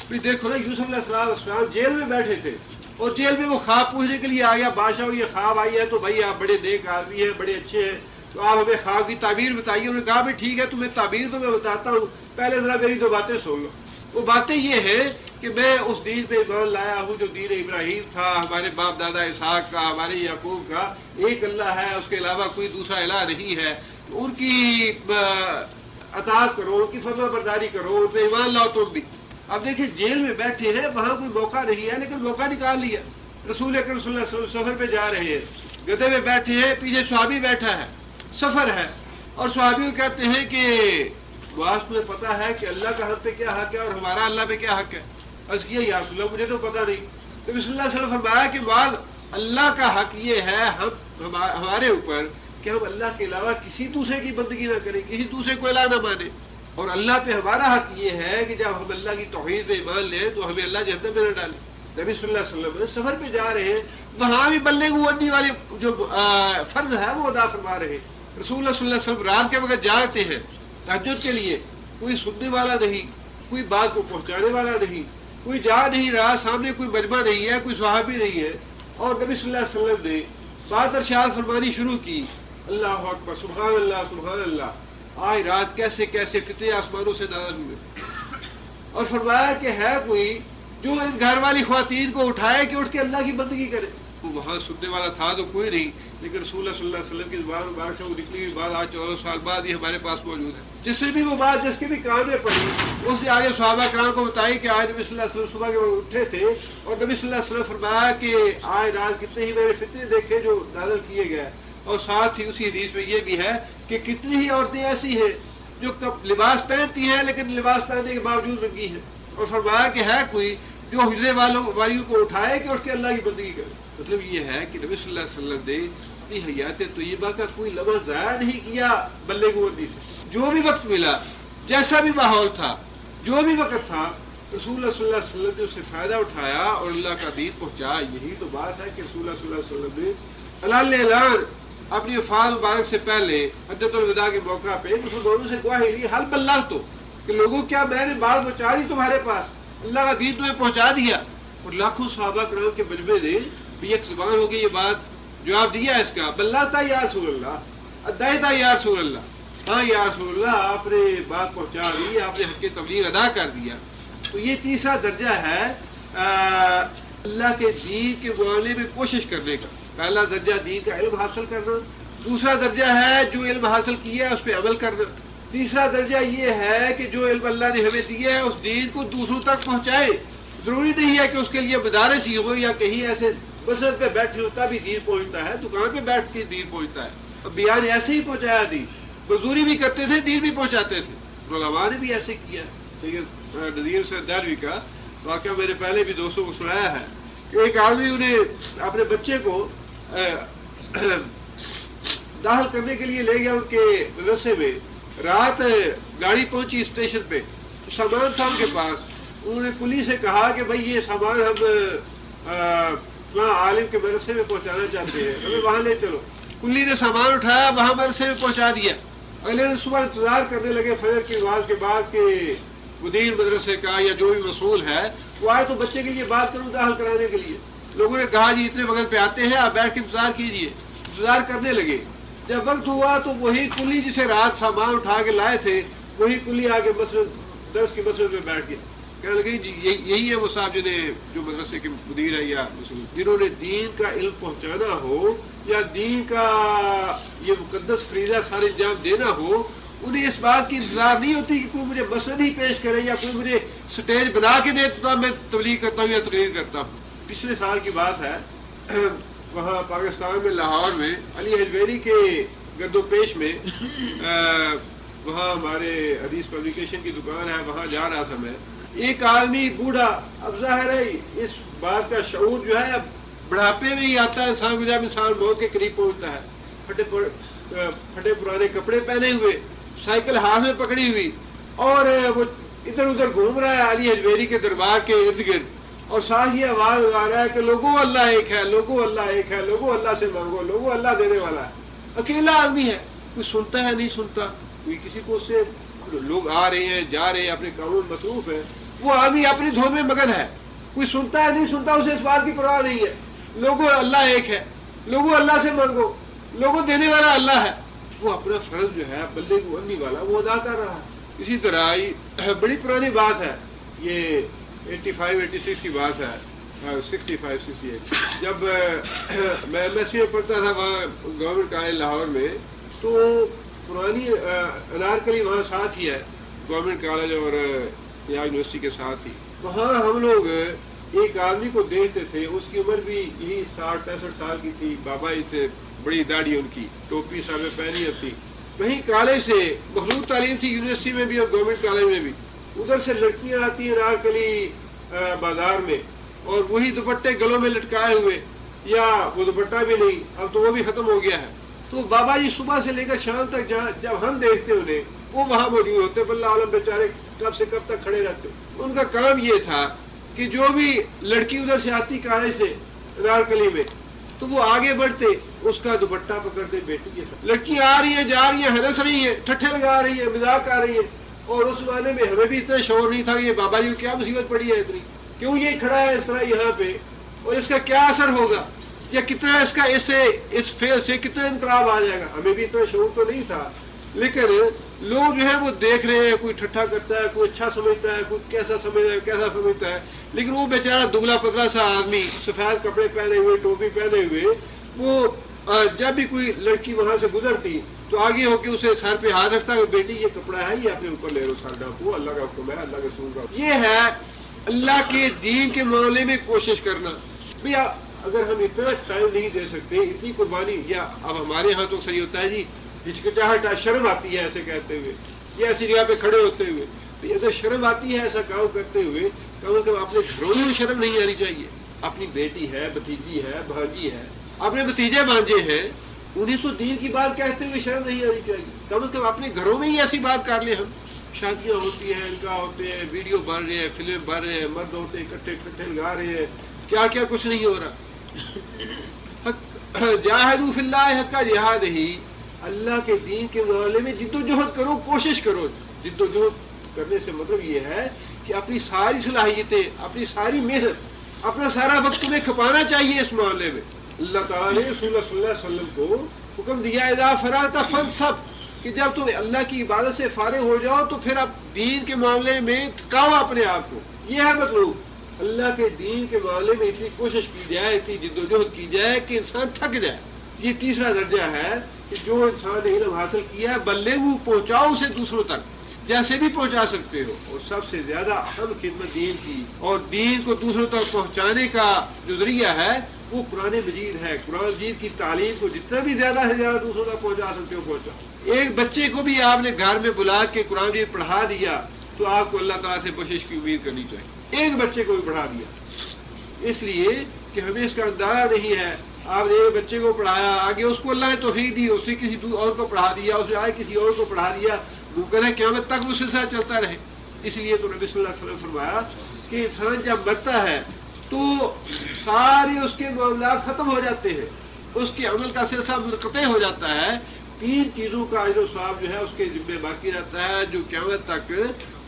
بھی دیکھو نا یوسف علیہ السلام جیل میں بیٹھے تھے اور جیل میں وہ خواب پوچھنے کے لیے آ گیا، بادشاہ یہ خواب آئی ہے تو بھائی آپ بڑے نیک آدمی ہیں، بڑے اچھے ہیں، تو آپ ہمیں خواب کی تعبیر بتائیے۔ انہوں نے کہا بھی ٹھیک ہے تمہیں تعبیر تو میں بتاتا ہوں، پہلے ذرا میری 2 باتیں سن لو۔ وہ باتیں یہ ہیں کہ میں اس دین پہ ایمان لایا ہوں جو دین ابراہیم تھا، ہمارے باپ دادا اسحاق کا، ہمارے یعقوب کا، ایک اللہ ہے، اس کے علاوہ کوئی دوسرا الہ نہیں ہے، ان کی اطاعت کرو، ان کی فرما برداری کرو، ان پہ ایمان لاؤ تم بھی۔ اب دیکھیں جیل میں بیٹھے ہیں، وہاں کوئی موقع نہیں ہے لیکن موقع نکال لیا۔ رسول اکرم صلی اللہ علیہ وسلم سفر پہ جا رہے ہیں، گدھے میں بیٹھے ہیں، پیچھے صحابی بیٹھا ہے، سفر ہے، اور صحابی کو کہتے ہیں کہ بعض تمہیں پتا ہے کہ اللہ کا ہم پہ کیا حق ہے اور ہمارا اللہ پہ کیا حق ہے؟ عرض کیا یا رسول اللہ مجھے تو پتا نہیں۔ تو صلی اللہ علیہ وسلم فرمایا کہ بعض اللہ کا حق یہ ہے ہمارے اوپر کہ ہم اللہ کے علاوہ کسی دوسرے کی بندگی نہ کریں، کسی دوسرے کو الہ نہ مانیں، اور اللہ پہ ہمارا حق یہ ہے کہ جب ہم اللہ کی توحید پہ ایمان لیں تو ہمیں اللہ جہنم میں نہ ڈالے۔ نبی صلی اللہ علیہ وسلم سفر پہ جا رہے ہیں، وہاں بھی بلغوا عنی والی جو فرض ہے وہ ادا فرما رہے ہیں۔ رسول اللہ صلی اللہ علیہ وسلم رات کے وقت جاگتے ہیں تہجد کے لیے، کوئی سننے والا نہیں، کوئی بات کو پہنچانے والا نہیں، کوئی جا نہیں رہا، سامنے کوئی مجمع نہیں ہے، کوئی صحابی نہیں ہے، اور نبی صلی اللہ علیہ وسلم نے بات ارشاد فرمانی شروع کی، اللہ اکبر، سبحان اللہ سبحان اللہ، آج رات کیسے کیسے کتنے آسمانوں سے نازل ہوئے، اور فرمایا کہ ہے کوئی جو ان گھر والی خواتین کو اٹھائے کہ اٹھ کے اللہ کی بندگی کرے۔ وہ وہاں سننے والا تھا تو کوئی نہیں، لیکن رسول اللہ صلی اللہ علیہ وسلم کی زبان مبارک سے وہ نکلی ہوئی بات آج 14 سال بعد یہ ہمارے پاس موجود ہے۔ جس سے بھی وہ بات جس کے بھی کان میں پڑی اس نے آگے صحابہ کرام کو بتائی کہ آج نبی صلی اللہ علیہ وسلم صبح کے وقت اٹھے تھے اور نبی صلی اللہ علیہ وسلم فرمایا کہ آج رات کتنے ہی میں نے فتنے دیکھے جو نازل کیے گئے، اور ساتھ ہی اسی حدیث میں یہ بھی ہے کہ کتنی ہی عورتیں ایسی ہیں جو لباس پہنتی ہیں لیکن لباس پہننے کے باوجود رنگی ہیں، اور فرمایا کہ ہے کوئی جو حجرے والیوں کو اٹھائے کہ اٹھ کے اللہ کی بندگی کرے۔ مطلب یہ ہے کہ نبی صلی اللہ علیہ وسلم نے اپنی حیات طیبہ کا کوئی لمحہ ضائع نہیں کیا بلغوا عنی سے۔ جو بھی وقت ملا، جیسا بھی ماحول تھا، جو بھی وقت تھا، رسول اللہ صلی اللہ علیہ وسلم نے اس سے فائدہ اٹھایا اور اللہ کا دین پہنچا۔ یہی تو بات ہے کہ رسول اللہ صلی اللہ علیہ وسلم نے اعلان اپنی وفات مبارک سے پہلے حجۃ الوداع کے موقع پہ مسلمانوں سے گواہی لی، حل بلغ تو کہ لوگوں کیا میں نے بات پہنچا دی تمہارے پاس، اللہ کا دین تمہیں پہنچا دیا۔ اور لاکھوں صحابہ کرام کے مجمع نے بھی ایک زبان ہو گئی یہ بات جواب دیا اس کا، بلغتا یا رسول اللہ، ادیتا یا رسول اللہ، ہاں یا رسول اللہ آپ نے بات پہنچا دی، آپ نے حق کی تبلیغ ادا کر دیا۔ تو یہ تیسرا درجہ ہے اللہ کے دین کے معاملے میں کوشش کرنے کا۔ پہلا درجہ دین کا علم حاصل کرنا، دوسرا درجہ ہے جو علم حاصل کیا ہے اس پہ عمل کرنا، تیسرا درجہ یہ ہے کہ جو علم اللہ نے ہمیں دیا ہے اس دین کو دوسروں تک پہنچائے۔ ضروری نہیں ہے کہ اس کے لیے مدارس ہی ہو یا کہیں ایسے مسجد پہ بیٹھے ہوتا بھی دین پہنچتا ہے، دکان پہ بیٹھ کے دین پہنچتا ہے، اور بیان ایسے ہی پہنچایا دین، مزدوری بھی کرتے تھے دین بھی پہنچاتے تھے، علماء نے بھی ایسے کیا۔ نذیر سے دہلوی کا واقعہ میرے پہلے بھی دوستوں کو سنایا ہے کہ ایک آدمی انہیں اپنے بچے کو داخل کرنے کے لیے لے گیا ان کے مدرسے میں، رات گاڑی پہنچی اسٹیشن پہ، سامان تھا ان کے پاس، انہوں نے کلی سے کہا کہ بھائی یہ سامان ہم عالم کے مدرسے میں پہنچانا چاہتے ہیں، ہمیں وہاں لے چلو۔ کلی نے سامان اٹھایا وہاں مدرسے میں پہنچا دیا۔ اگلے دن صبح انتظار کرنے لگے فجر کی نماز کے بعد کہ مدیر مدرسے کا یا جو بھی مسئول ہے وہ آئے تو بچے کے لیے بات کروں داخل کرانے کے لیے۔ لوگوں نے کہا جی اتنے وقت پہ آتے ہیں آپ بیٹھ کے انتظار کیجئے۔ انتظار کرنے لگے، جب وقت ہوا تو وہی کلی جسے رات سامان اٹھا کے لائے تھے وہی کلی آ کے مسجد درس کی مسجد میں بیٹھ گیا، کہنے لگے جی یہی ہے وہ صاحب جو مدرسے کے مدیر ہے یا مسئول، جنہوں نے دین کا علم پہنچانا ہو یا دین کا یہ مقدس فریضہ سارے انجام دینا ہو، انہیں اس بات کی انتظار نہیں ہوتی کہ کوئی مجھے مسند ہی پیش کرے یا کوئی مجھے سٹیج بنا کے دے تو میں تبلیغ کرتا ہوں یا تقریر کرتا ہوں۔ پچھلے سال کی بات ہے، وہاں پاکستان میں لاہور میں علی حجویری کے گرد و پیش میں وہاں ہمارے حدیث پبلیکیشن کی دکان ہے، وہاں جا رہا تھا میں، ایک آدمی بوڑھا، اب ظاہر ہے اس بات کا شعور جو ہے اب بڑھاپے میں ہی آتا ہے انسان کو، جب انسان موت کے قریب پہنچتا ہے، پھٹے پرانے کپڑے پہنے ہوئے، سائیکل ہاتھ میں پکڑی ہوئی، اور وہ ادھر ادھر گھوم رہا ہے علی حجویری کے دربار کے ارد گرد، اور ساتھ یہ آواز لگا رہا ہے کہ لوگوں اللہ ایک ہے، لوگوں اللہ ایک ہے، لوگوں اللہ سے مانگو، لوگوں اللہ دینے والا ہے۔ اکیلا آدمی ہے، کوئی سنتا ہے نہیں سنتا، کوئی کسی کو اس سے، لوگ آ رہے ہیں جا رہے ہیں، اپنے کاموں میں مصروف ہے، وہ آدمی اپنی دھن میں مگن ہے، کوئی سنتا ہے نہیں سنتا، اسے اس بات کی پرواہ نہیں ہے، لوگوں اللہ ایک ہے، لوگوں اللہ سے مانگو، لوگوں دینے والا اللہ ہے، وہ اپنا فرض جو ہے بندے کو اننی والا وہ ادا کر رہا ہے۔ اسی طرح بڑی پرانی بات ہے، یہ 85-86 کی بات ہے، 65-68، جب میں ایم ایس سی میں پڑھتا تھا وہاں گورنمنٹ کالج لاہور میں، تو پرانی انارکلی وہاں ساتھ ہی ہے گورنمنٹ کالج اور یہاں یونیورسٹی کے ساتھ ہی، وہاں ہم لوگ ایک آدمی کو دیکھتے تھے، اس کی عمر بھی یہی 60-65 سال کی تھی، بابا ہی سے بڑی داڑھی ان کی، ٹوپی سر میں پہنی ہوتی، وہیں کالج سے مخلوط تعلیم تھی یونیورسٹی میں بھی اور گورنمنٹ کالج میں بھی، ادھر سے لڑکیاں آتی ہیں انارکلی بازار میں، اور وہی دوپٹے گلوں میں لٹکائے ہوئے، یا وہ دوپٹہ بھی نہیں، اب تو وہ بھی ختم ہو گیا ہے، تو بابا جی صبح سے لے کر شام تک جب ہم دیکھتے انہیں، وہ وہاں موجود ہوتے، بلّہ عالم بیچارے کب سے کب تک کھڑے رہتے۔ ان کا کام یہ تھا کہ جو بھی لڑکی ادھر سے آتی کالج سے انارکلی میں، تو وہ آگے بڑھتے، اس کا دوپٹہ پکڑتے، بیٹی کے ساتھ لڑکیاں آ رہی ہیں جا رہی ہیں، ہنس رہی ہیں، ٹھٹھے لگا رہی ہیں، مذاق کر رہی ہیں، اور اس زمانے میں ہمیں بھی اتنا شعور نہیں تھا کہ یہ بابا جی کو کیا مصیبت پڑی ہے اتنی، کیوں یہ کھڑا ہے اس طرح یہاں پہ، اور اس کا کیا اثر ہوگا، یا کتنا اس کا اس فیل سے کتنا انقلاب آ جائے گا، ہمیں بھی اتنا شعور تو نہیں تھا، لیکن لوگ جو ہے وہ دیکھ رہے ہیں، کوئی ٹھٹھا کرتا ہے، کوئی اچھا سمجھتا ہے، کوئی کیسا سمجھتا ہے، لیکن وہ بیچارہ دبلا پتلا سا آدمی، سفید کپڑے پہنے ہوئے، ٹوپی پہنے ہوئے، وہ جب بھی کوئی لڑکی وہاں سے گزرتی تو آگے ہو کے اسے سر پہ ہاتھ رکھتا کہ بیٹی یہ کپڑا ہے، یہ اپنے اوپر لے لو، سر ڈھانپو، اللہ کا حکم ہے، اللہ کا رسول کا، یہ ہے اللہ کے دین کے معاملے میں کوشش کرنا۔ بھیا اگر ہم اتنا ٹائم نہیں دے سکتے، اتنی قربانی، یا اب ہمارے ہاں تو صحیح ہوتا ہے جی ہچکچاہٹ، شرم آتی ہے ایسے کہتے ہوئے، یا ایسی جگہ پہ کھڑے ہوتے ہوئے، اگر شرم آتی ہے ایسا کام کرتے ہوئے، کم از کم اپنے گھروں میں شرم نہیں آنی چاہیے، اپنی بیٹی ہے، بھتیجی ہے، بھانجی ہے، اپنے بھتیجے بھانجے ہیں، انہیں تو دین کی بات کہتے ہوئے شرم نہیں آنی چاہیے، کم از کم اپنے گھروں میں ہی ایسی بات کر لیں ہم، شادیاں ہوتی ہیں، نکاح ہوتے ہیں، ویڈیو بن رہے ہیں، فلم بن رہے ہیں، مرد ہوتے اکٹھے لگا رہے ہیں، کیا کیا کچھ نہیں ہو رہا۔ جاہدوا فی اللہ حق جہادہ، اللہ کے دین کے معاملے میں جد و جہد کرو، کوشش کرو۔ جد و جہد کرنے سے مطلب یہ ہے کہ اپنی ساری صلاحیتیں، اپنی ساری محنت، اپنا سارا وقت تمہیں کھپانا چاہیے اس معاملے میں۔ اللہ تعالیٰ نے رسول اللہ صلی اللہ علیہ وسلم کو حکم دیا اذا فرغت فانصب، کہ جب تم اللہ کی عبادت سے فارغ ہو جاؤ تو پھر اب دین کے معاملے میں تھکاؤ اپنے آپ کو، یہ ہے مطلوب۔ اللہ کے دین کے معاملے میں اتنی کوشش کی جائے، اتنی جد و جہد کی جائے کہ انسان تھک جائے۔ یہ تیسرا درجہ ہے کہ جو انسان نے علم حاصل کیا ہے بلغوا، پہنچاؤ اسے دوسروں تک جیسے بھی پہنچا سکتے ہو، اور سب سے زیادہ اہم خدمت دین کی، اور دین کو دوسروں تک پہنچانے کا جو ذریعہ ہے وہ قرآن مجید ہے۔ قرآن مجید کی تعلیم کو جتنا بھی زیادہ سے زیادہ دوسروں تک پہنچا سکتے ہو پہنچاؤ۔ ایک بچے کو بھی آپ نے گھر میں بلا کے قرآن مجید پڑھا دیا تو آپ کو اللہ تعالیٰ سے بخشش کی امید کرنی چاہیے۔ ایک بچے کو بھی پڑھا دیا، اس لیے کہ ہمیں اس کا اندازہ نہیں ہے۔ آپ نے ایک بچے کو پڑھایا، آگے اس کو اللہ نے توفیق دی، اس نے کسی اور کو پڑھا دیا، اس نے آگے کسی اور کو پڑھا دیا، ممکن ہے قیامت تک وہ سلسلہ چلتا رہے۔ اس لیے تو نبی صلی اللہ علیہ وسلم فرمایا کہ انسان جب مرتا ہے تو سارے اس کے معاملات ختم ہو جاتے ہیں، اس کے عمل کا سلسلہ منقطع ہو جاتا ہے، تین چیزوں کا اجر و ثواب جو ہے اس کے ذمہ باقی رہتا ہے، جو قیامت تک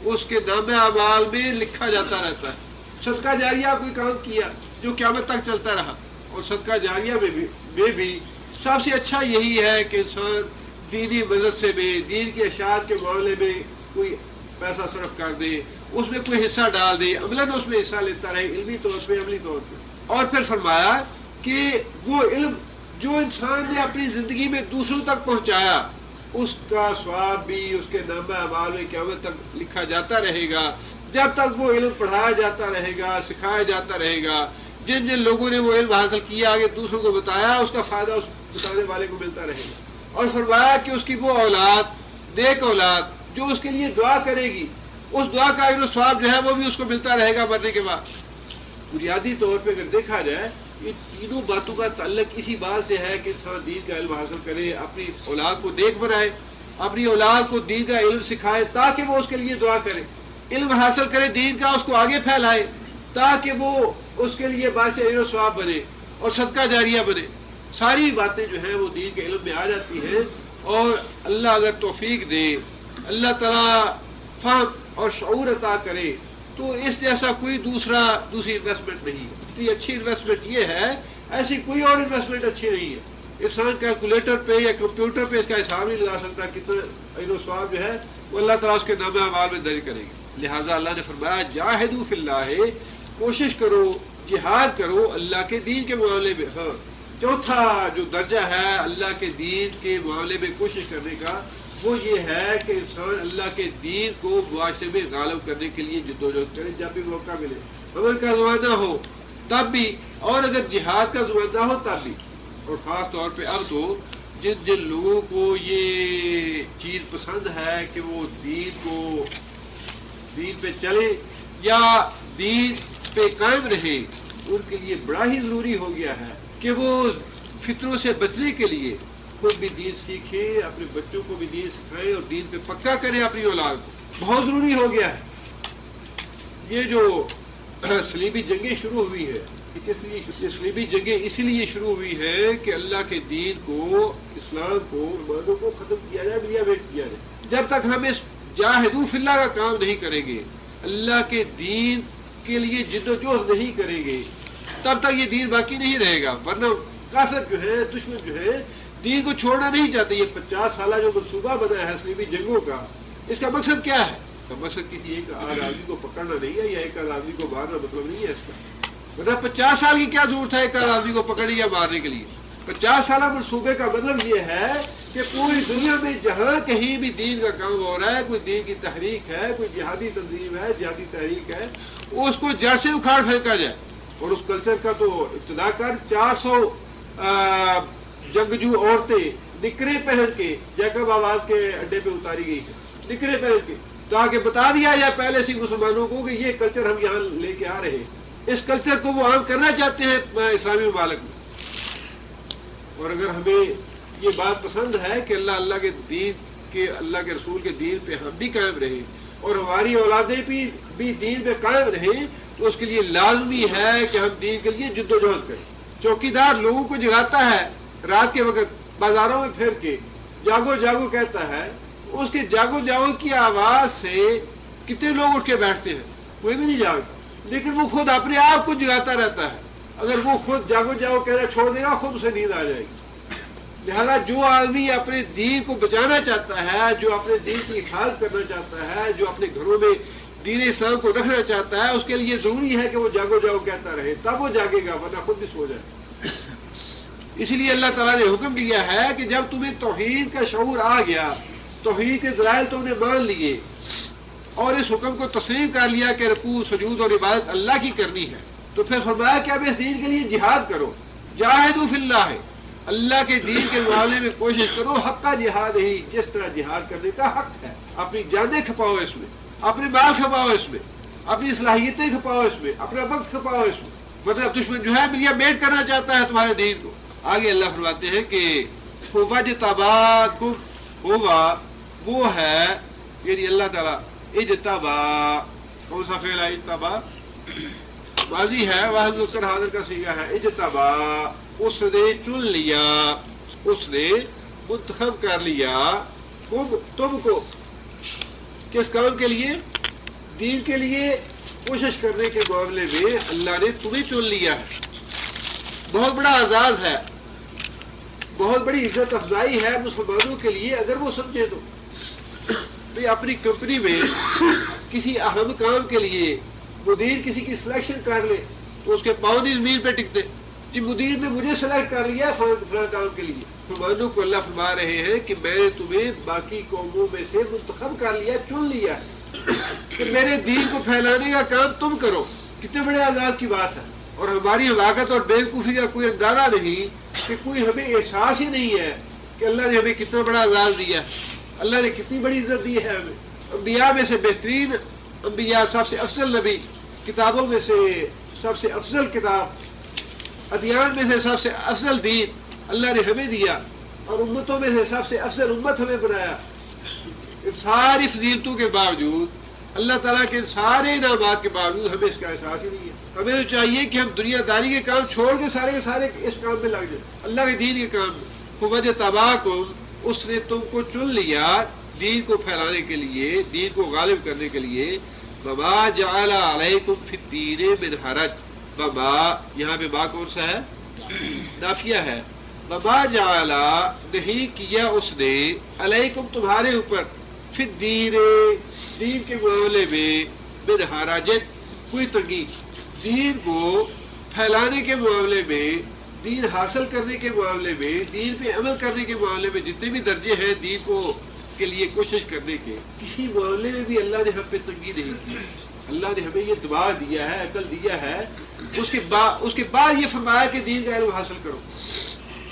اس کے نامہ اعمال میں لکھا جاتا رہتا ہے۔ صدقہ جاریہ کوئی کام کیا جو قیامت تک چلتا رہا، اور صدقہ جاریہ میں بھی سب سے اچھا یہی ہے کہ انسان دینی مدرسے میں، دین کے اشاعت کے معاملے میں کوئی پیسہ صرف کر دے، اس میں کوئی حصہ ڈال دے، عملاً اس میں حصہ لیتا رہے، علمی طور پہ، عملی طور پہ۔ اور پھر فرمایا کہ وہ علم جو انسان نے اپنی زندگی میں دوسروں تک پہنچایا، اس کا ثواب بھی اس کے نامہ اعمال میں قیامت تک لکھا جاتا رہے گا، جب تک وہ علم پڑھایا جاتا رہے گا، سکھایا جاتا رہے گا۔ جن جن لوگوں نے وہ علم حاصل کیا، آگے دوسروں کو بتایا، اس کا فائدہ اس بتانے والے کو ملتا رہے گا۔ اور فرمایا کہ اس کی وہ اولاد نیک اولاد جو اس کے لیے دعا کرے گی، اس دعا کا اجر و ثواب جو ہے وہ بھی اس کو ملتا رہے گا مرنے کے بعد۔ بنیادی طور پہ اگر دیکھا جائے یہ تینوں باتوں کا تعلق اسی بات سے ہے کہ انسان دین کا علم حاصل کرے، اپنی اولاد کو نیک بنائے، اپنی اولاد کو دین کا علم سکھائے تاکہ وہ اس کے لیے دعا کرے، علم حاصل کرے دین کا، اس کو آگے پھیلائے تاکہ وہ اس کے لیے باعث اجر و ثواب بنے اور صدقہ جاریہ بنے۔ ساری باتیں جو ہیں وہ دین کے علم میں آ جاتی ہیں، اور اللہ اگر توفیق دے، اللہ تعالیٰ فہم اور شعور عطا کرے تو اس جیسا کوئی دوسری انویسٹمنٹ نہیں ہے۔ اتنی اچھی انویسٹمنٹ یہ ہے، ایسی کوئی اور انویسٹمنٹ اچھی نہیں ہے۔ انسان کیلکولیٹر پہ یا کمپیوٹر پہ اس کا حساب نہیں لگا سکتا کتنا اجر و ثواب جو ہے وہ اللہ تعالیٰ اس کے نامہ اعمال میں درج کرے گی۔ لہٰذا اللہ نے فرمایا جاہدوا فی اللہ، کوشش کرو، جہاد کرو اللہ کے دین کے معاملے میں۔ ہاں، چوتھا جو درجہ ہے اللہ کے دین کے معاملے میں کوشش کرنے کا وہ یہ ہے کہ انسان اللہ کے دین کو معاشرے میں غالب کرنے کے لیے جدوجہد کرے جب بھی موقع ملے، عمل کا زمانہ ہو تب بھی، اور اگر جہاد کا زمانہ ہو تب بھی۔ اور خاص طور پہ اب تو جن لوگوں کو یہ چیز پسند ہے کہ وہ دین پہ چلے یا دین پہ قائم رہے، ان کے لیے بڑا ہی ضروری ہو گیا ہے کہ وہ فتنوں سے بچنے کے لیے خود بھی دین سیکھیں، اپنے بچوں کو بھی دین سکھائیں اور دین پہ پکا کریں اپنی اولاد کو۔ بہت ضروری ہو گیا ہے۔ یہ جو صلیبی جنگیں شروع ہوئی ہے، یہ صلیبی جنگیں اسی لیے شروع ہوئی ہے کہ اللہ کے دین کو، اسلام کو، ایمانوں کو ختم کیا جائے، ملیا بیٹ کیا جائے۔ جب تک ہم اس جاہدوا فی اللہ کا کام نہیں کریں گے، اللہ کے دین کے لیے جد و جہد نہیں کریں گے، تب تک یہ دین باقی نہیں رہے گا۔ ورنہ کافر جو ہے، دشمن جو ہے، دین کو چھوڑنا نہیں چاہتے۔ یہ 50 سالہ جو منصوبہ بنا ہے صلیبی جنگوں کا، اس کا مقصد کیا ہے؟ اس کا مقصد کسی ایک آدمی کو پکڑنا نہیں ہے یا ایک آدمی کو مارنا مطلب نہیں ہے اس کا۔ ورنہ 50 سال کی کیا ضرورت ہے ایک آدمی کو پکڑنے یا مارنے کے لیے؟ 50 سالہ منصوبے کا مطلب یہ ہے کہ پوری دنیا میں جہاں کہیں بھی دین کا کام ہو رہا ہے، کوئی دین کی تحریک ہے، کوئی جہادی تنظیم ہے، جہادی تحریک ہے، اس کو جڑ سے اکھاڑ پھینکا جائے۔ اور اس کلچر کا تو ابتدا کر 400 جنگجو عورتیں نکرے پہن کے جیکب آباد کے اڈے پہ اتاری گئی ہیں، نکرے پہن کے، تاکہ بتا دیا جائے پہلے سے مسلمانوں کو کہ یہ کلچر ہم یہاں لے کے آ رہے ہیں۔ اس کلچر کو وہ عام کرنا چاہتے ہیں اسلامی ممالک میں۔ اور اگر ہمیں یہ بات پسند ہے کہ اللہ کے دین کے، اللہ کے رسول کے دین پہ ہم بھی قائم رہیں اور ہماری اولادیں بھی دین پہ قائم رہیں، تو اس کے لیے لازمی ہے کہ ہم دین کے لیے جد و جہد کریں۔ چوکیدار لوگوں کو جگاتا ہے رات کے وقت بازاروں میں پھر کے، جاگو جاگو کہتا ہے، اس کے جاگو جاگو کی آواز سے کتنے لوگ اٹھ کے بیٹھتے ہیں؟ کوئی بھی نہیں جاگتا، لیکن وہ خود اپنے آپ کو جگاتا رہتا ہے۔ اگر وہ خود جاگو جاگو کہنا چھوڑ دے گا، خود اسے نیند آ جائے گی۔ لہذا جو آدمی اپنے دین کو بچانا چاہتا ہے، جو اپنے دین کی حفاظت کرنا چاہتا ہے، جو اپنے گھروں میں دین اسلام کو رکھنا چاہتا ہے، اس کے لیے ضروری ہے کہ وہ جاگو جاگو کہتا رہے، تب وہ جاگے گا، ورنہ خود بھی سو جائے۔ اسی لیے اللہ تعالیٰ نے حکم دیا ہے کہ جب تمہیں توحید کا شعور آ گیا، توحید کے دلائل تم نے مان لیے اور اس حکم کو تسلیم کر لیا کہ رکوع، سجود اور عبادت اللہ کی کرنی ہے، تو پھر فرمایا کہ اب اس دین کے لیے جہاد کرو۔ جاہدوا فی اللہ ہے، اللہ کے دین کے معاملے میں کوشش کرو، حق کا جہاد ہی، جس طرح جہاد کرنے کا حق ہے۔ اپنی جانیں کھپاؤ اس میں، اپنے مال کھپاؤ اس میں، اپنی صلاحیتیں کھپاؤ اس میں، اپنا وقت کھپاؤ اس میں۔ مطلب دشمن جو ہے ملیا بیٹ کرنا چاہتا ہے تمہارے دین کو۔ آگے اللہ فرماتے ہیں کہ وَاجْتَبَاكُمْ، ہوگا وہ ہے، یعنی اللہ تعالیٰ اجتبا، کون سا فعل ہے؟ اجتبا ماضی ہے، واحد مذکر حاضر کا صیغہ ہے۔ اجتبا، اس نے چن لیا، اس نے منتخب کر لیا تم کو، کس کام کے لیے؟ دین کے لیے کوشش کرنے کے معاملے میں اللہ نے تمہیں چن لیا ہے۔ بہت بڑا اعزاز ہے، بہت بڑی عزت افزائی ہے مسلمانوں کے لیے اگر وہ سمجھے تو۔ اپنی کمپنی میں کسی اہم کام کے لیے مدیر کسی کی سلیکشن کر لے تو اس کے پاؤں نہیں زمین پہ ٹکتے۔ جی مدیر نے مجھے سلیکٹ کر لیا فلاں کام کے لیے، مسلمانوں کو اللہ فرما رہے ہیں کہ میں نے تمہیں باقی قوموں میں سے منتخب کر لیا، چن لیا ہے کہ میرے دین کو پھیلانے کا کام تم کرو۔ کتنے بڑے اعزاز کی بات ہے۔ اور ہماری حماقت اور بیوقوفی کا کوئی اندازہ نہیں کہ کوئی ہمیں احساس ہی نہیں ہے کہ اللہ نے ہمیں کتنا بڑا اعزاز دیا ہے۔ اللہ نے کتنی بڑی عزت دی ہے ہمیں. انبیاء میں سے بہترین انبیاء، سب سے افضل نبی، کتابوں میں سے سب سے افضل کتاب، ادیان میں سے سب سے افضل دین اللہ نے ہمیں دیا، اور امتوں میں سے سب سے افضل امت ہمیں بنایا. ان ساری فضیلتوں کے باوجود، اللہ تعالیٰ کے سارے انعامات کے باوجود ہمیں اس کا احساس ہی نہیں ہے. ہمیں تو چاہیے کہ ہم دنیا داری کے کام چھوڑ کے سارے کے سارے اس کام میں لگ جائیں، اللہ کے دین کے کام میں. وجہ تباہ کو، اس نے تم کو چن لیا دین کو پھیلانے کے لیے، دین کو غالب کرنے کے لیے. وما جعل علیکم فی الدین من حرج. وما یہاں پہ با کون سا ہے؟ نافیہ ہے. وما جعل نہیں کیا اس نے علیکم تمہارے اوپر فی الدین دین کے معاملے میں من حرج کوئی تنگی. دین کو پھیلانے کے معاملے میں، دین حاصل کرنے کے معاملے میں، دین پہ عمل کرنے کے معاملے میں جتنے بھی درجے ہیں دین کو کے لیے کوشش کرنے کے، کسی معاملے میں بھی اللہ نے ہم پہ تنگی نہیں کی. اللہ نے ہمیں یہ دماغ دیا ہے، عقل دیا ہے، اس کے بعد یہ فرمایا کہ دین کا علم حاصل کرو.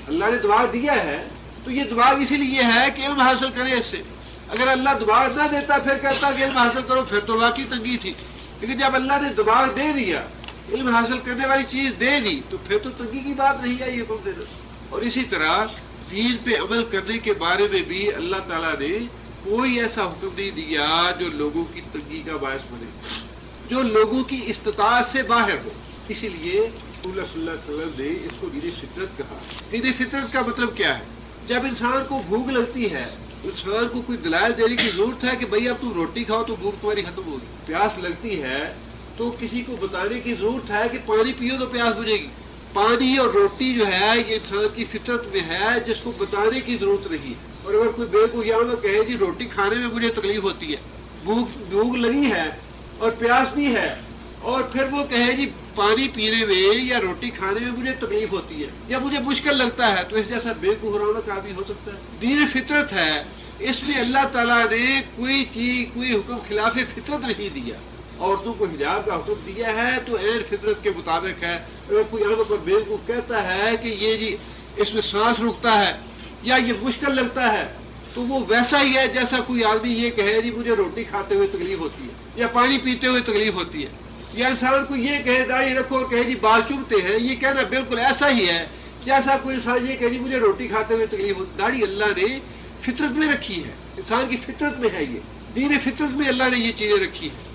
اللہ نے دماغ دیا ہے تو یہ دماغ اسی لیے ہے کہ علم حاصل کرے اس سے. اگر اللہ دماغ نہ دیتا پھر کہتا کہ علم حاصل کرو، پھر تو واقعی تنگی تھی. لیکن جب اللہ نے دماغ دے دیا، علم حاصل کرنے والی چیز دے دی، تو پھر تو تنگی کی بات نہیں ہے یہ حکم دینا. اور اسی طرح دین پہ عمل کرنے کے بارے میں بھی اللہ تعالیٰ نے کوئی ایسا حکم نہیں دیا جو لوگوں کی تنگی کا باعث بنے، جو لوگوں کی استطاعت سے باہر ہو. اسی لیے اللہ صلی اللہ علیہ وسلم نے اس کو دین فطرت کہا. دین فطرت کا مطلب کیا ہے؟ جب انسان کو بھوک لگتی ہے، انسان کو کوئی دلائل دینے کی ضرورت ہے کہ بھئی اب تم روٹی کھاؤ تو بھوک تمہاری ختم ہوگی. پیاس لگتی ہے تو کسی کو بتانے کی ضرورت ہے کہ پانی پیو تو پیاس بجھے گی. پانی اور روٹی جو ہے یہ انسان کی فطرت میں ہے، جس کو بتانے کی ضرورت نہیں ہے. اور اگر کوئی بےقوفیانہ کہے جی روٹی کھانے میں مجھے تکلیف ہوتی ہے، بھوک لگی ہے اور پیاس بھی ہے، اور پھر وہ کہے جی پانی پینے میں یا روٹی کھانے میں مجھے تکلیف ہوتی ہے یا مجھے مشکل لگتا ہے، تو اس جیسا بےقوفانہ کا بھی ہو سکتا ہے. دین فطرت ہے، اس میں اللہ تعالیٰ نے کوئی چیز، کوئی حکم خلاف فطرت نہیں دیا. عورتوں کو حجاب کا حکم دیا ہے تو عین فطرت کے مطابق ہے. اگر کوئی یہاں پر بیوقوف کہتا ہے کہ یہ جی اس میں سانس رکتا ہے یا یہ مشکل لگتا ہے، تو وہ ویسا ہی ہے جیسا کوئی آدمی یہ کہے جی مجھے روٹی کھاتے ہوئے تکلیف ہوتی ہے یا پانی پیتے ہوئے تکلیف ہوتی ہے، یا انسان کو یہ کہے داڑھی رکھو اور کہے جی بال چومتے ہیں. یہ کہنا بالکل ایسا ہی ہے جیسا کوئی انسان یہ کہے جی مجھے روٹی کھاتے ہوئے تکلیف ہوتی. داڑھی اللہ نے فطرت میں رکھی ہے، انسان کی فطرت میں ہے. یہ دین فطرت میں اللہ نے یہ چیزیں رکھی ہیں.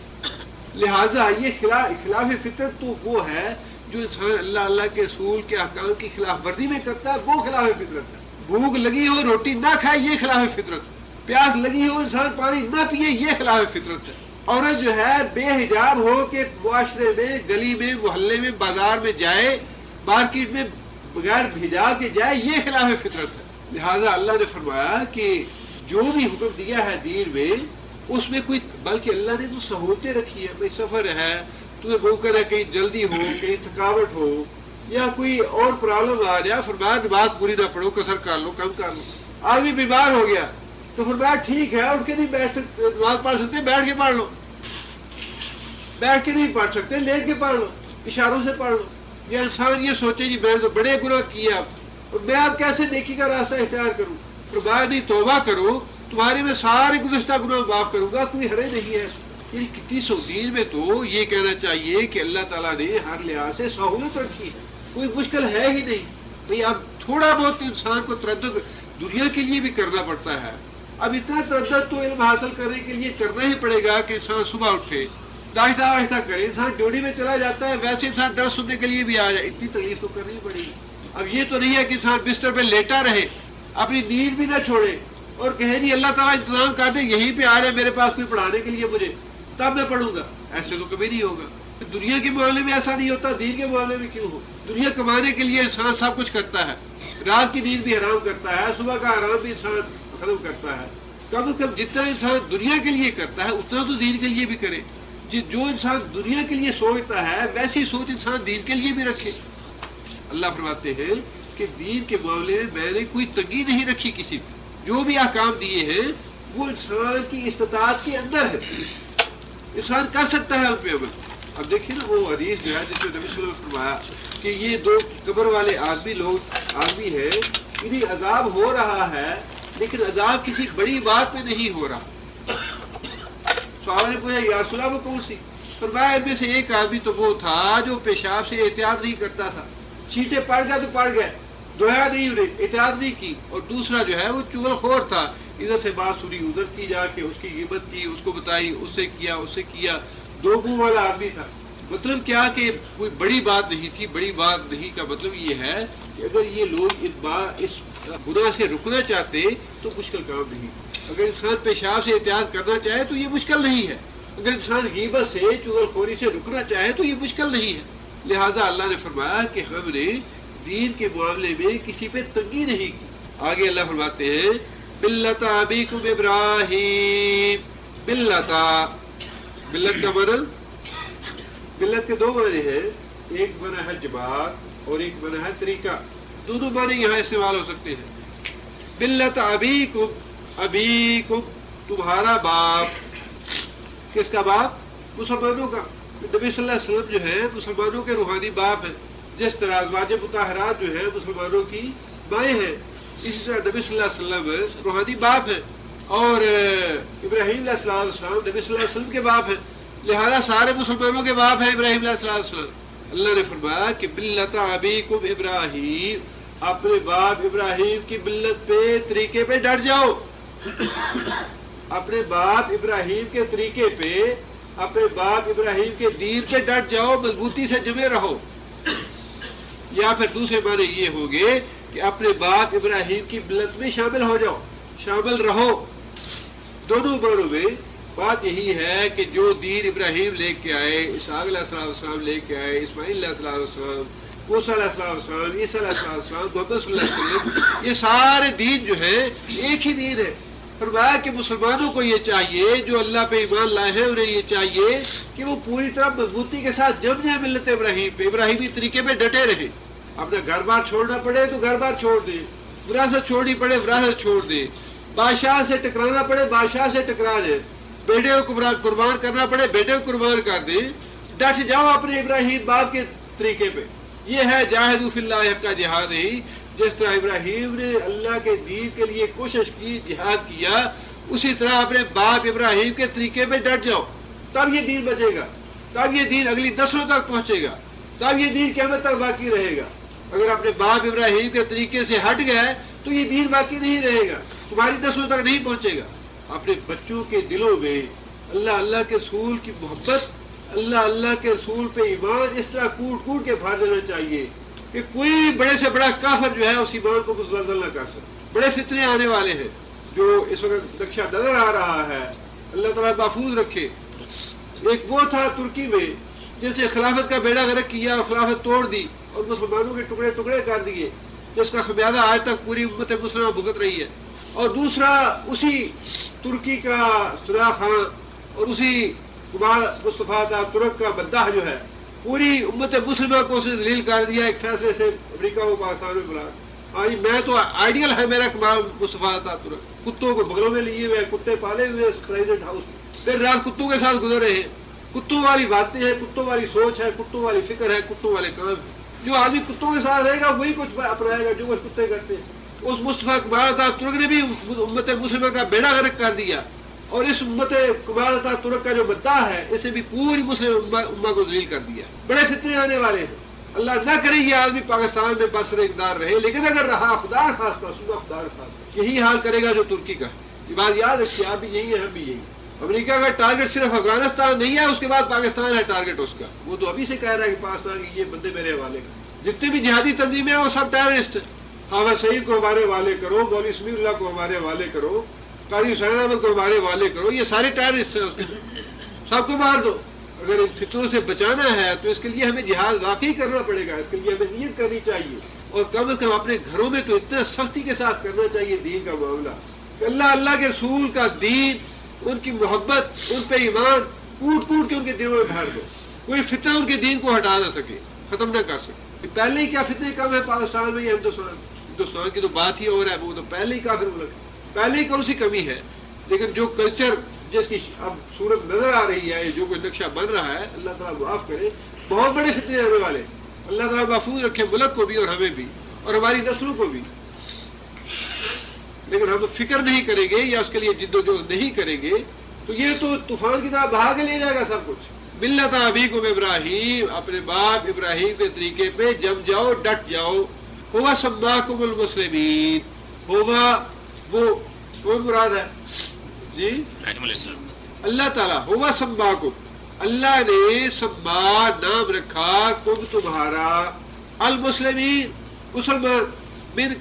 لہٰذا یہ خلاف فطرت تو وہ ہے جو انسان اللہ کے رسول کے احکام کی خلاف ورزی میں کرتا ہے، وہ خلاف فطرت ہے. بھوک لگی ہو روٹی نہ کھائے یہ خلاف فطرت ہے. پیاس لگی ہو انسان پانی نہ پیے یہ خلاف فطرت ہے. عورت جو ہے بے حجاب ہو کے معاشرے میں، گلی میں، محلے میں، بازار میں جائے، مارکیٹ میں بغیر حجاب کے جائے، یہ خلاف فطرت ہے. لہٰذا اللہ نے فرمایا کہ جو بھی حکم دیا ہے دین میں اس میں کوئی، بلکہ اللہ نے تو سہولتیں رکھی ہے. بھائی سفر ہے، تمہیں بھوکر ہے، کہیں جلدی ہو، کہیں تھکاوٹ ہو یا کوئی اور پرابلم آ جائے، فرمایا نماز پوری نہ پڑھو، قصر کر لو، کم کر لو. آدمی بیمار ہو گیا تو فرمایا ٹھیک ہے اٹھ کے نہیں بیٹھ سکتے، نماز پڑھ سکتے بیٹھ کے پڑھ لو، بیٹھ کے نہیں پڑھ سکتے لیٹ کے پڑھ لو، اشاروں سے پڑھ لو. یہ انسان یہ سوچے جی میں تو بڑے گناہ کیے اب اور میں اب کیسے نیکی کا راستہ اختیار کروں. فرمایا نہیں، توبہ کرو، تمہارے میں سارے گزشتہ گناہ معاف کروں گا، کوئی حرج نہیں ہے. یعنی کتنی دین میں تو یہ کہنا چاہیے کہ اللہ تعالیٰ نے ہر لحاظ سے سہولت رکھی ہے، کوئی مشکل ہے ہی نہیں. بھئی اب تھوڑا بہت انسان کو تردد دنیا کے لیے بھی کرنا پڑتا ہے. اب اتنا تردد تو علم حاصل کرنے کے لیے کرنا ہی پڑے گا کہ انسان صبح اٹھے، ناشتہ واشتہ کرے، انسان ڈیوٹی میں چلا جاتا ہے، ویسے انسان درس سننے کے لیے بھی آ جائے. اتنی تکلیف تو کرنی ہی پڑے گی. اب یہ تو نہیں ہے کہ انسان بستر پہ لیٹا رہے، اپنی نیند بھی نہ چھوڑے اور کہے جی اللہ تعالیٰ انتظام کر دے، یہیں پہ آ جائے میرے پاس کوئی پڑھانے کے لیے مجھے، تب میں پڑھوں گا. ایسے تو کبھی نہیں ہوگا. دنیا کے معاملے میں ایسا نہیں ہوتا، دین کے معاملے میں کیوں ہو؟ دنیا کمانے کے لیے انسان سب کچھ کرتا ہے، رات کی نیند بھی حرام کرتا ہے، صبح کا آرام بھی انسان ختم کرتا ہے. کم از کم جتنا انسان دنیا کے لیے کرتا ہے اتنا تو دین کے لیے بھی کرے. جو انسان دنیا کے لیے سوچتا ہے ویسی سوچ انسان دین کے لیے بھی رکھے. اللہ فرماتے ہیں کہ دین کے معاملے میں نے کوئی تنگی نہیں رکھی کسی پہ. جو بھی احکام دیے ہیں وہ انسان کی استطاعت کے اندر ہے، انسان کر سکتا ہے ان پہ عمل. اب دیکھیے نا وہ حدیث جو ہے جس میں نبی صلی اللہ علیہ وسلم نے فرمایا کہ یہ دو قبر والے آدمی ہیں، انہیں عذاب ہو رہا ہے، لیکن عذاب کسی بڑی بات پہ نہیں ہو رہا. صحابہ نے پوچھا یا رسول اللہ وہ کون سی؟ فرمایا ان میں سے ایک آدمی تو وہ تھا جو پیشاب سے احتیاط نہیں کرتا تھا، چھینٹے پڑ گئے تو پڑ گئے، دھویا نہیں انہیں، احتیاط نہیں کی. اور دوسرا جو ہے وہ چغل خور تھا، ادھر سے بات سنی ادھر کی، جا کے اس کی قیمت کی، اس کو بتائی، اس سے کیا. دو منہ والا آدمی تھا. مطلب کیا کہ کوئی بڑی بات نہیں تھی. بڑی بات نہیں کا مطلب یہ ہے کہ اگر یہ لوگ اس گناہ سے رکنا چاہتے تو مشکل کام نہیں. اگر انسان پیشاب سے احتیاط کرنا چاہے تو یہ مشکل نہیں ہے. اگر انسان غیبت سے چغل خوری سے رکنا چاہے تو یہ مشکل نہیں ہے. لہذا اللہ نے فرمایا کہ ہم نے دین کے معاملے میں کسی پہ تنگی نہیں کی. آگے اللہ فرماتے ہیں ملت ابیکم ابراہیم. ملت کا معنی، ملت کے دو معنی ہیں، ایک معنی ہے جماعت اور ایک معنی ہے طریقہ. دونوں معنی یہاں استعمال ہو سکتے ہیں. ملت ابیکم، ابیکم تمہارا باپ. کس کا باپ؟ مسلمانوں کا. نبی صلی اللہ علیہ وسلم جو ہے مسلمانوں کے روحانی باپ ہیں. جس طرح ازواج مطہرات جو ہے مسلمانوں کی مائیں ہیں، اسی طرح نبی صلی اللہ علیہ وسلم روحانی باپ ہیں. اور ابراہیم علیہ السلام نبی صلی اللہ علیہ وسلم کے باپ ہیں. لہذا سارے مسلمانوں کے باپ ہیں ابراہیم علیہ السلام. اللہ نے فرمایا کہ ملت ابیکم ابراہیم، اپنے باپ ابراہیم کی ملت پہ، طریقے پہ ڈٹ جاؤ. اپنے باپ ابراہیم کے طریقے پہ، اپنے باپ ابراہیم کے دین پہ ڈٹ جاؤ، مضبوطی سے جمے رہو. یا پھر دوسرے معنی یہ ہوگے کہ اپنے باپ ابراہیم کی ملت میں شامل ہو جاؤ، شامل رہو. دونوں معنوں میں بات یہی ہے کہ جو دین ابراہیم لے کے آئے، اسحاق علیہ السلام لے کے آئے، اسماعیل علیہ السلام، موسیٰ علیہ السلام، عیسیٰ علیہ السلام، محمد صلی اللہ علیہ وسلم، یہ سارے دین جو ہے ایک ہی دین ہے. فرمایا کہ مسلمانوں کو یہ چاہیے، جو اللہ پہ ایمان لائے ہیں انہیں یہ چاہیے کہ وہ پوری طرح مضبوطی کے ساتھ جم جائے ملت ابراہیم پہ، ابراہیمی طریقے پہ ڈٹے رہے. اپنا گھر بار چھوڑنا پڑے تو گھر بار چھوڑ دے، وراثت چھوڑنی پڑے وراثت چھوڑ دے، بادشاہ سے ٹکرانا پڑے بادشاہ سے ٹکرا جائے، بیٹے کو قربان کرنا پڑے بیٹے کو قربان کر دے. ڈٹ جاؤ اپنے ابراہیم باپ کے طریقے پہ. یہ ہے جاہدوا فی اللہ حق جہاد. ہی جس طرح ابراہیم نے اللہ کے دین کے لیے کوشش کی، جہاد کیا، اسی طرح اپنے باپ ابراہیم کے طریقے پہ ڈٹ جاؤ. تب یہ دین بچے گا، تب یہ دین اگلی نسلوں تک پہنچے گا، تب یہ دین قیامت تک باقی رہے گا. اگر اپنے باپ ابراہیم کے طریقے سے ہٹ گئے تو یہ دین باقی نہیں رہے گا، تمہاری نسلوں تک نہیں پہنچے گا. اپنے بچوں کے دلوں میں اللہ کے رسول کی محبت، اللہ کے رسول پہ ایمان اس طرح کوٹ کوٹ کے بھر دینا چاہیے کہ کوئی بڑے سے بڑا کافر جو ہے اس ایمان کو مزلزل نہ کر سکے. بڑے فتنے آنے والے ہیں جو اس وقت نقشہ نظر آ رہا ہے، اللہ تعالیٰ محفوظ رکھے. ایک وہ تھا ترکی میں جس نے خلافت کا بیڑا غرق کیا اور خلافت توڑ دی اور مسلمانوں کے ٹکڑے ٹکڑے کر دیے، جس کا خمیازہ آج تک پوری امت مسلمہ بھگت رہی ہے. اور دوسرا اسی ترکی کا سراغ خان اور اسی کمال مصطفیٰ ترک کا مداح جو ہے، پوری امت مسلمہ کو اسے ذلیل کر دیا ایک فیصلے سے امریکہ کو پاکستان میں بلا. آج میں تو آئیڈیل ہے میرا کمال مصطفیٰ ترک. کتوں کو بغلوں میں لیے ہوئے، کتے پالے ہوئے پریزیڈنٹ ہاؤس میں، پھر رات کتوں کے ساتھ گزر رہے ہیں. کتوں والی باتیں ہیں، کتوں والی سوچ ہے، کتوں والی فکر ہے، کتوں والے کام ہے. جو آدمی کتوں کے ساتھ رہے گا وہی کچھ اپنائے گا جو کچھ کتے کرتے ہیں. اس مصطفیٰ کمال ترک نے بھی امت مسلمہ کا بیڑا غرق کر دیا، اور اس امت کمال ترک کا جو مداح ہے اسے بھی پوری مسلم امہ کو ذلیل کر دیا. بڑے فتنے آنے والے ہیں. اللہ نہ کرے یہ آدمی پاکستان میں برسر اقتدار رہے، لیکن اگر رہا خدا خاص کا صبح خدا خاص یہی حال کرے گا جو ترکی کا. یہ بات یاد رکھیے، آپ بھی یہی ہے، ہم بھی یہی. امریکہ کا ٹارگٹ صرف افغانستان نہیں ہے، اس کے بعد پاکستان ہے ٹارگٹ اس کا. وہ تو ابھی سے کہہ رہا ہے کہ پاکستان کی یہ بندے میرے حوالے کا. جتنے بھی جہادی تنظیمیں ہیں وہ سب ٹیررسٹ ہیں. حافظ سعید کو ہمارے حوالے کرو، مولوی سمیع اللہ کو ہمارے حوالے کرو، قاضی حسین احمد کو ہمارے حوالے کرو، یہ سارے ٹیررسٹ ہیں. اس کے سب کو مار دو. اگر ان فتنوں سے بچانا ہے تو اس کے لیے ہمیں جہاد واقعی کرنا پڑے گا. اس کے لیے ہمیں نیت کرنی چاہیے، اور کم از کم اپنے گھروں میں تو اتنا سختی کے ساتھ کرنا چاہیے دین کا معاملہ کہ اللہ کے رسول کا دین، ان کی محبت، ان پہ ایمان کوٹ کوٹ کے ان کے دلوں میں بھر دو. کوئی فتنہ ان کے دین کو ہٹا نہ سکے، ختم نہ کر سکے. پہلے ہی کیا فتنے کم ہے پاکستان میں یا ہندوستان کی تو بات ہی ہو رہا ہے. وہ تو پہلے ہی کافر ملک ہے، پہلے ہی کون سی کمی ہے. لیکن جو کلچر جس کی اب صورت نظر آ رہی ہے، جو کوئی نقشہ بن رہا ہے، اللہ تعالیٰ معاف کرے. بہت بڑے فتنے آنے والے. اللہ تعالیٰ محفوظ رکھے ملک کو بھی اور ہمیں بھی اور ہماری نسلوں کو بھی. لیکن ہم فکر نہیں کریں گے یا اس کے لیے جد و جہد نہیں کریں گے تو یہ تو طوفان کی طرح بہا کے لے جائے گا سب کچھ. ملت ابیکم ابراہیم، اپنے باپ ابراہیم کے طریقے پہ جم جاؤ، ڈٹ جاؤ. ہوا سماکم المسلمین، ہوا وہ کون مراد ہے جی؟ اللہ تعالیٰ. ہوا سماکم، اللہ نے سما نام رکھا کم تمہارا، المسلمین مسلمان، من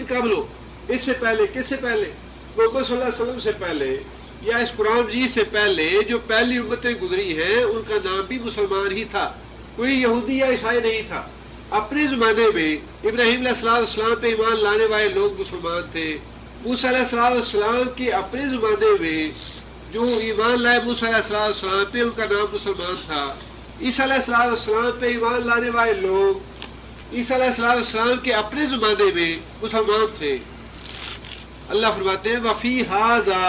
قبلو اس سے پہلے. کس سے پہلے؟ محمد صلی اللہ علیہ وسلم سے پہلے یا اس قرآن مجید سے پہلے جو پہلی امتیں گزری ہیں ان کا نام بھی مسلمان ہی تھا، کوئی یہودی یا عیسائی نہیں تھا. اپنے زمانے میں ابراہیم علیہ السلام پہ ایمان لانے والے لوگ مسلمان تھے. موسیٰ علیہ السلام کے اپنے زمانے میں جو ایمان لائے موسیٰ علیہ السلام پہ ان کا نام مسلمان تھا. عیسیٰ علیہ السلام پہ ایمان لانے والے لوگ عیسیٰ علیہ السلام کے اپنے زمانے میں مسلمان تھے. اللہ فرماتے ہیں وفی ہاذا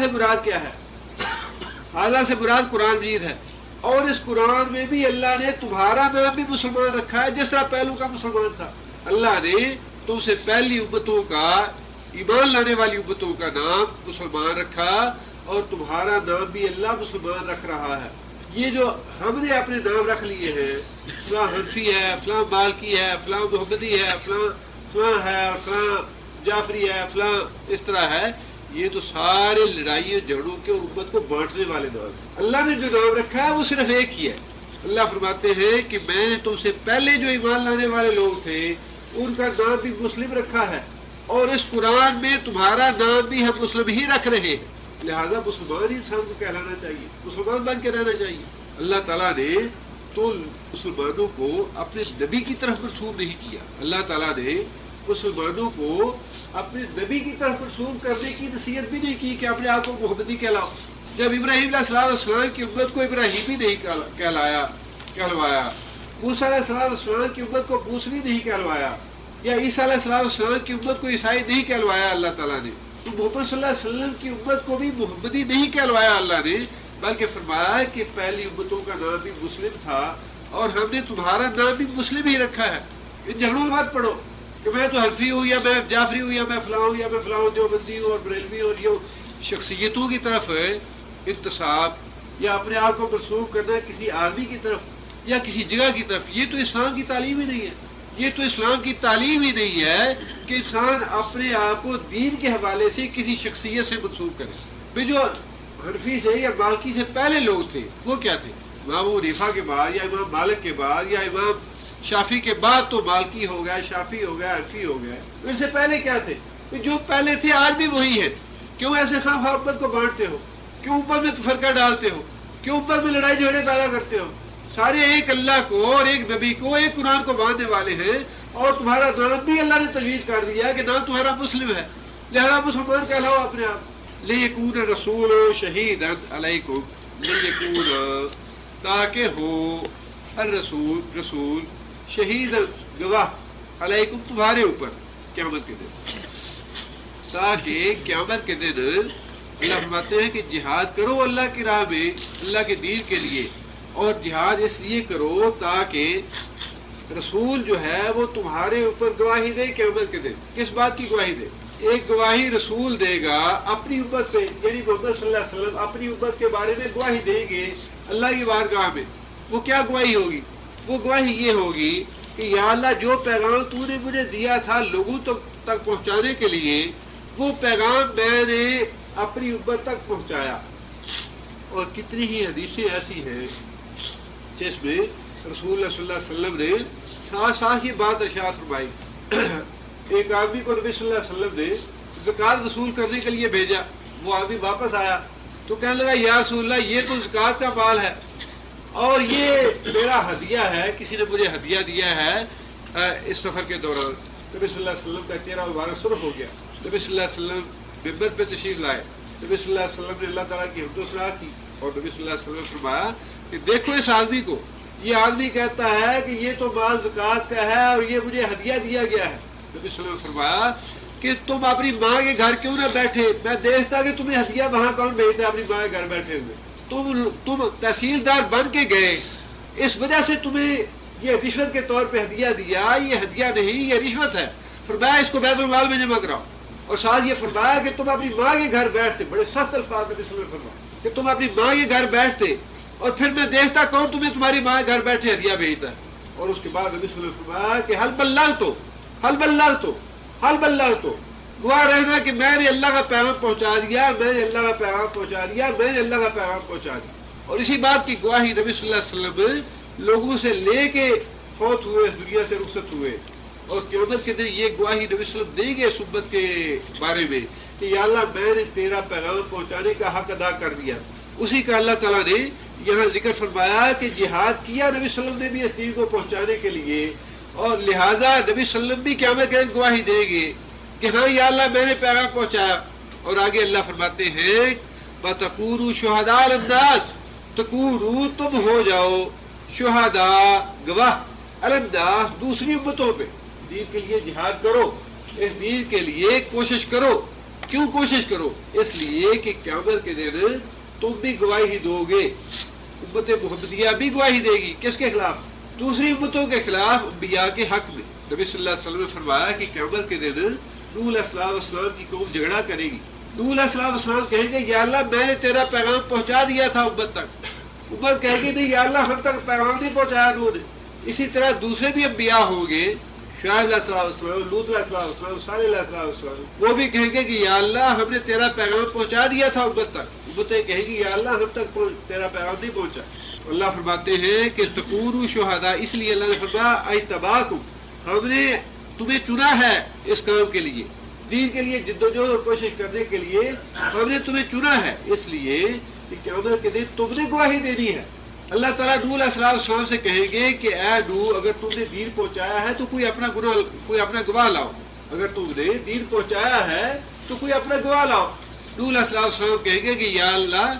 سے مراد کیا ہے؟ ہاذا سے مراد قرآن مجید ہے. اور اس قرآن میں بھی اللہ نے تمہارا نام بھی مسلمان رکھا ہے، جس طرح پہلو کا مسلمان تھا. اللہ نے تم سے پہلی امتوں کا، ایمان لانے والی امتوں کا نام مسلمان رکھا اور تمہارا نام بھی اللہ مسلمان رکھ رہا ہے. یہ جو ہم نے اپنے نام رکھ لیے ہیں، فلاں حنفی ہے، فلاں مالکی ہے، فلاں محمدی ہے، فلاں ہے، فلاں جعفری ہے، فلاں اس طرح ہے، یہ تو سارے لڑائیوں جھگڑوں کے اور امت کو بانٹنے والے نام. اللہ نے جو نام رکھا ہے وہ صرف ایک ہی ہے. اللہ فرماتے ہیں کہ میں نے تم سے پہلے جو ایمان لانے والے لوگ تھے ان کا نام بھی مسلم رکھا ہے، اور اس قرآن میں تمہارا نام بھی ہم مسلم ہی رکھ رہے ہیں. لہذا مسلمان انسان کو کہلانا چاہیے، مسلمان بن کے رہنا چاہیے. اللہ تعالیٰ نے تو مسلمانوں کو اپنے نبی کی طرف منسوب نہیں کیا. اللہ تعالیٰ نے مسلمانوں کو اپنے نبی کی طرف منسوب کرنے کی نصیحت بھی نہیں کی کہ اپنے آپ کو محمدی کہلاؤ. جب ابراہیم علیہ السلام کی امت کو ابراہیمی نہیں کہلوایا، موسیٰ علیہ السلام کی امت کو موسوی نہیں کہلوایا، یا عیسیٰ علیہ السلام کی امت کو عیسائی نہیں کہلوایا اللہ تعالیٰ نے، تو محمد صلی اللہ علیہ وسلم کی امت کو بھی محمدی نہیں کہلوایا اللہ نے، بلکہ فرمایا کہ پہلی امتوں کا نام بھی مسلم تھا اور ہم نے تمہارا نام بھی مسلم ہی رکھا ہے. ان جھگڑوں میں مت پڑھو کہ میں تو حنفی ہوں یا میں جعفری ہوں یا میں فلاں ہوں یا میں فلاں دیوبندی ہوں اور بریلوی ہوں. یہ شخصیتوں کی طرف انتصاب یا اپنے آپ کو منسوب کرنا کسی آدمی کی طرف یا کسی جگہ کی طرف، یہ تو اسلام کی تعلیم ہی نہیں ہے. یہ تو اسلام کی تعلیم ہی نہیں ہے کہ انسان اپنے آپ کو دین کے حوالے سے کسی شخصیت سے منسوب کرے. بھی جو حنفی سے یا مالکی سے پہلے لوگ تھے وہ کیا تھے؟ امام ابو حنیفہ کے بعد یا امام مالک کے بعد یا امام شافی کے بعد تو مالکی ہو گیا، شافی ہو گیا، حنفی ہو گیا. ان سے پہلے کیا تھے؟ جو پہلے تھے آج بھی وہی ہے. کیوں ایسے خواہ خواہ امت کو بانٹتے ہو؟ کیوں اوپر میں فرقہ ڈالتے ہو؟ کیوں اوپر میں لڑائی جھگڑے پیدا کرتے ہو؟ سارے ایک اللہ کو اور ایک نبی کو ایک قرآن کو ماننے والے ہیں، اور تمہارا نام بھی اللہ نے تجویز کر دیا کہ نام تمہارا مسلم ہے، لہذا مسلمان کہلاؤ اپنے آپ. لیکون رسول شہید علیکم، لیکون تاکہ ہو رسول شہید گواہ علیکم تمہارے اوپر قیامت کے دن، تاکہ قیامت کے دن اللہ فرماتے ہیں کہ جہاد کرو اللہ کی راہ میں، اللہ کے دین کے لیے، اور جہاد اس لیے کرو تاکہ رسول جو ہے وہ تمہارے اوپر گواہی دے قیامت کے دن. کس بات کی گواہی دے؟ ایک گواہی رسول دے گا اپنی امت پہ، یعنی محمد صلی اللہ علیہ وسلم اپنی امت کے بارے میں گواہی دیں گے اللہ کی بارگاہ میں. وہ کیا گواہی ہوگی؟ وہ گواہی یہ ہوگی کہ یا اللہ جو پیغام تو نے مجھے دیا تھا لوگوں تک پہنچانے کے لیے، وہ پیغام میں نے اپنی امت تک پہنچایا. اور کتنی ہی حدیثیں ایسی ہیں جس میں رسول اللہ صلی اللہ علیہ وسلم نے ساتھ ساتھ یہ بات ارشاد فرمائی. ایک آدمی کو نبی صلی اللہ علیہ وسلم نے زکوٰۃ وصول کرنے کے لیے بھیجا. وہ آدمی واپس آیا تو کہنے لگا یا رسول اللہ یہ تو زکوٰۃ کا مال ہے اور یہ میرا ہدیہ ہے، کسی نے مجھے ہدیہ دیا ہے اس سفر کے دوران. نبی صلی اللہ علیہ وسلم کا چہرہ مبارک سرخ ہو گیا. نبی صلی اللہ علیہ وسلم ممبر پہ تشریف لائے. نبی صلی اللہ علیہ وسلم نے اللہ تعالیٰ کی حمد و ثنا کی اور نبی صلی اللہ علیہ وسلم نے فرمایا کہ دیکھو اس آدمی کو، یہ آدمی کہتا ہے کہ یہ تو مال زکوٰۃ کا ہے اور یہ مجھے ہدیہ دیا گیا ہے. نبی صلی اللہ علیہ وسلم نے فرمایا کہ تم اپنی ماں کے گھر کیوں نہ بیٹھے؟ میں دیکھتا کہ تمہیں ہدیہ وہاں کون بھیجتا ہے اپنی ماں کے گھر بیٹھے ہوئے. تم تحصیلدار بن کے گئے، اس وجہ سے تمہیں یہ رشوت کے طور پہ ہدیہ دیا. یہ ہدیہ نہیں، یہ رشوت ہے. فرمایا اس کو بیت المال میں جمع کراؤ، اور ساتھ یہ فرمایا کہ تم اپنی ماں کے گھر بیٹھتے، بڑے سخت الفاظ نبی صلی اللہ علیہ وسلم نے فرمایا کہ تم اپنی ماں کے گھر بیٹھتے، اور پھر میں دیکھتا کون تمہیں تمہاری ماں کے گھر بیٹھے ہدیہ بھیجتا ہے۔ اور اس کے بعد نبی صلی اللہ علیہ وسلم نے فرمایا کہ حل بلغتو، گواہ رہنا کہ میں نے اللہ کا پیغام پہنچا دیا، میں نے اللہ کا پیغام پہنچا دیا، میں نے اللہ کا پیغام پہنچا دیا۔ اور اسی بات کی گواہی نبی صلی اللہ علیہ وسلم لوگوں سے لے کے فوت ہوئے، اس دنیا سے رخصت ہوئے، اور قیامت کے دن یہ گواہی نبی صلی اللہ علیہ وسلم دیں گے اس امت کے بارے میں کہ یا اللہ میں نے تیرا پیغام پہنچانے کا حق ادا کر دیا۔ اسی کا اللہ تعالیٰ نے یہاں ذکر فرمایا کہ جہاد کیا نبی صلی اللہ علیہ وسلم نے بھی اس دین کو پہنچانے کے لیے، اور لہٰذا نبی صلی اللہ علیہ وسلم بھی قیامت کے دن گواہی دیں گے کہ ہاں یا اللہ میں نے پیغام پہنچایا۔ اور آگے اللہ فرماتے ہیں وَتَكُونُوا شُهَدَاءَ عَلَى النَّاسِ، تکونوا تم ہو جاؤ شہداء گواہ علی الناس دوسری امتوں پہ۔ دین کے لیے جہاد کرو، اس دین کے لیے کوشش کرو۔ کیوں کوشش کرو؟ اس لیے کہ قیامت کے دن تم بھی گواہی دو گے، امت محمدیہ بھی گواہی دے گی۔ کس کے خلاف؟ دوسری امتوں کے خلاف، انبیاء کے حق میں۔ نبی صلی اللہ علیہ وسلم نے فرمایا کہ قیامت کے دن نوح علیہ السلام کی قوم جھگڑا کرے گی۔ نوح علیہ السلام کہیں گے یا اللہ میں نے تیرا پیغام پہنچا دیا تھا امت تک، امت کہے گی نہیں یا اللہ ہم تک پیغام نہیں پہنچایا نوح نے۔ اسی طرح دوسرے بھی انبیاء ہوں گے، شعیب علیہ السلام، لوط علیہ السلام، صالح علیہ السلام، وہ بھی کہیں گے کہ یا اللہ ہم نے تیرا پیغام پہنچا دیا تھا امت تک، امتیں کہیں گی یا اللہ ہم تک تیرا پیغام نہیں پہنچا۔ اللہ فرماتے ہیں کہ تکونوا شہداء، اس لیے اللہ نے فرمایا اجتباکم، ہم نے تمہیں چنا ہے اس کام کے لیے، دین کے لیے جدوجہد اور کوشش کرنے کے لیے ہم نے تمہیں چنا ہے، اس لیے کہ قیامت کے دن تم نے گواہی دینی ہے۔ اللہ تعالیٰ نوح علیہ السلام سے کہیں گے کہ اے نوح اگر تم نے دین پہنچایا ہے تو کوئی اپنا گواہ لاؤ، اگر تم نے دین پہنچایا ہے تو کوئی اپنا گواہ لاؤ۔ نوح علیہ السلام کہیں گے کہ یا اللہ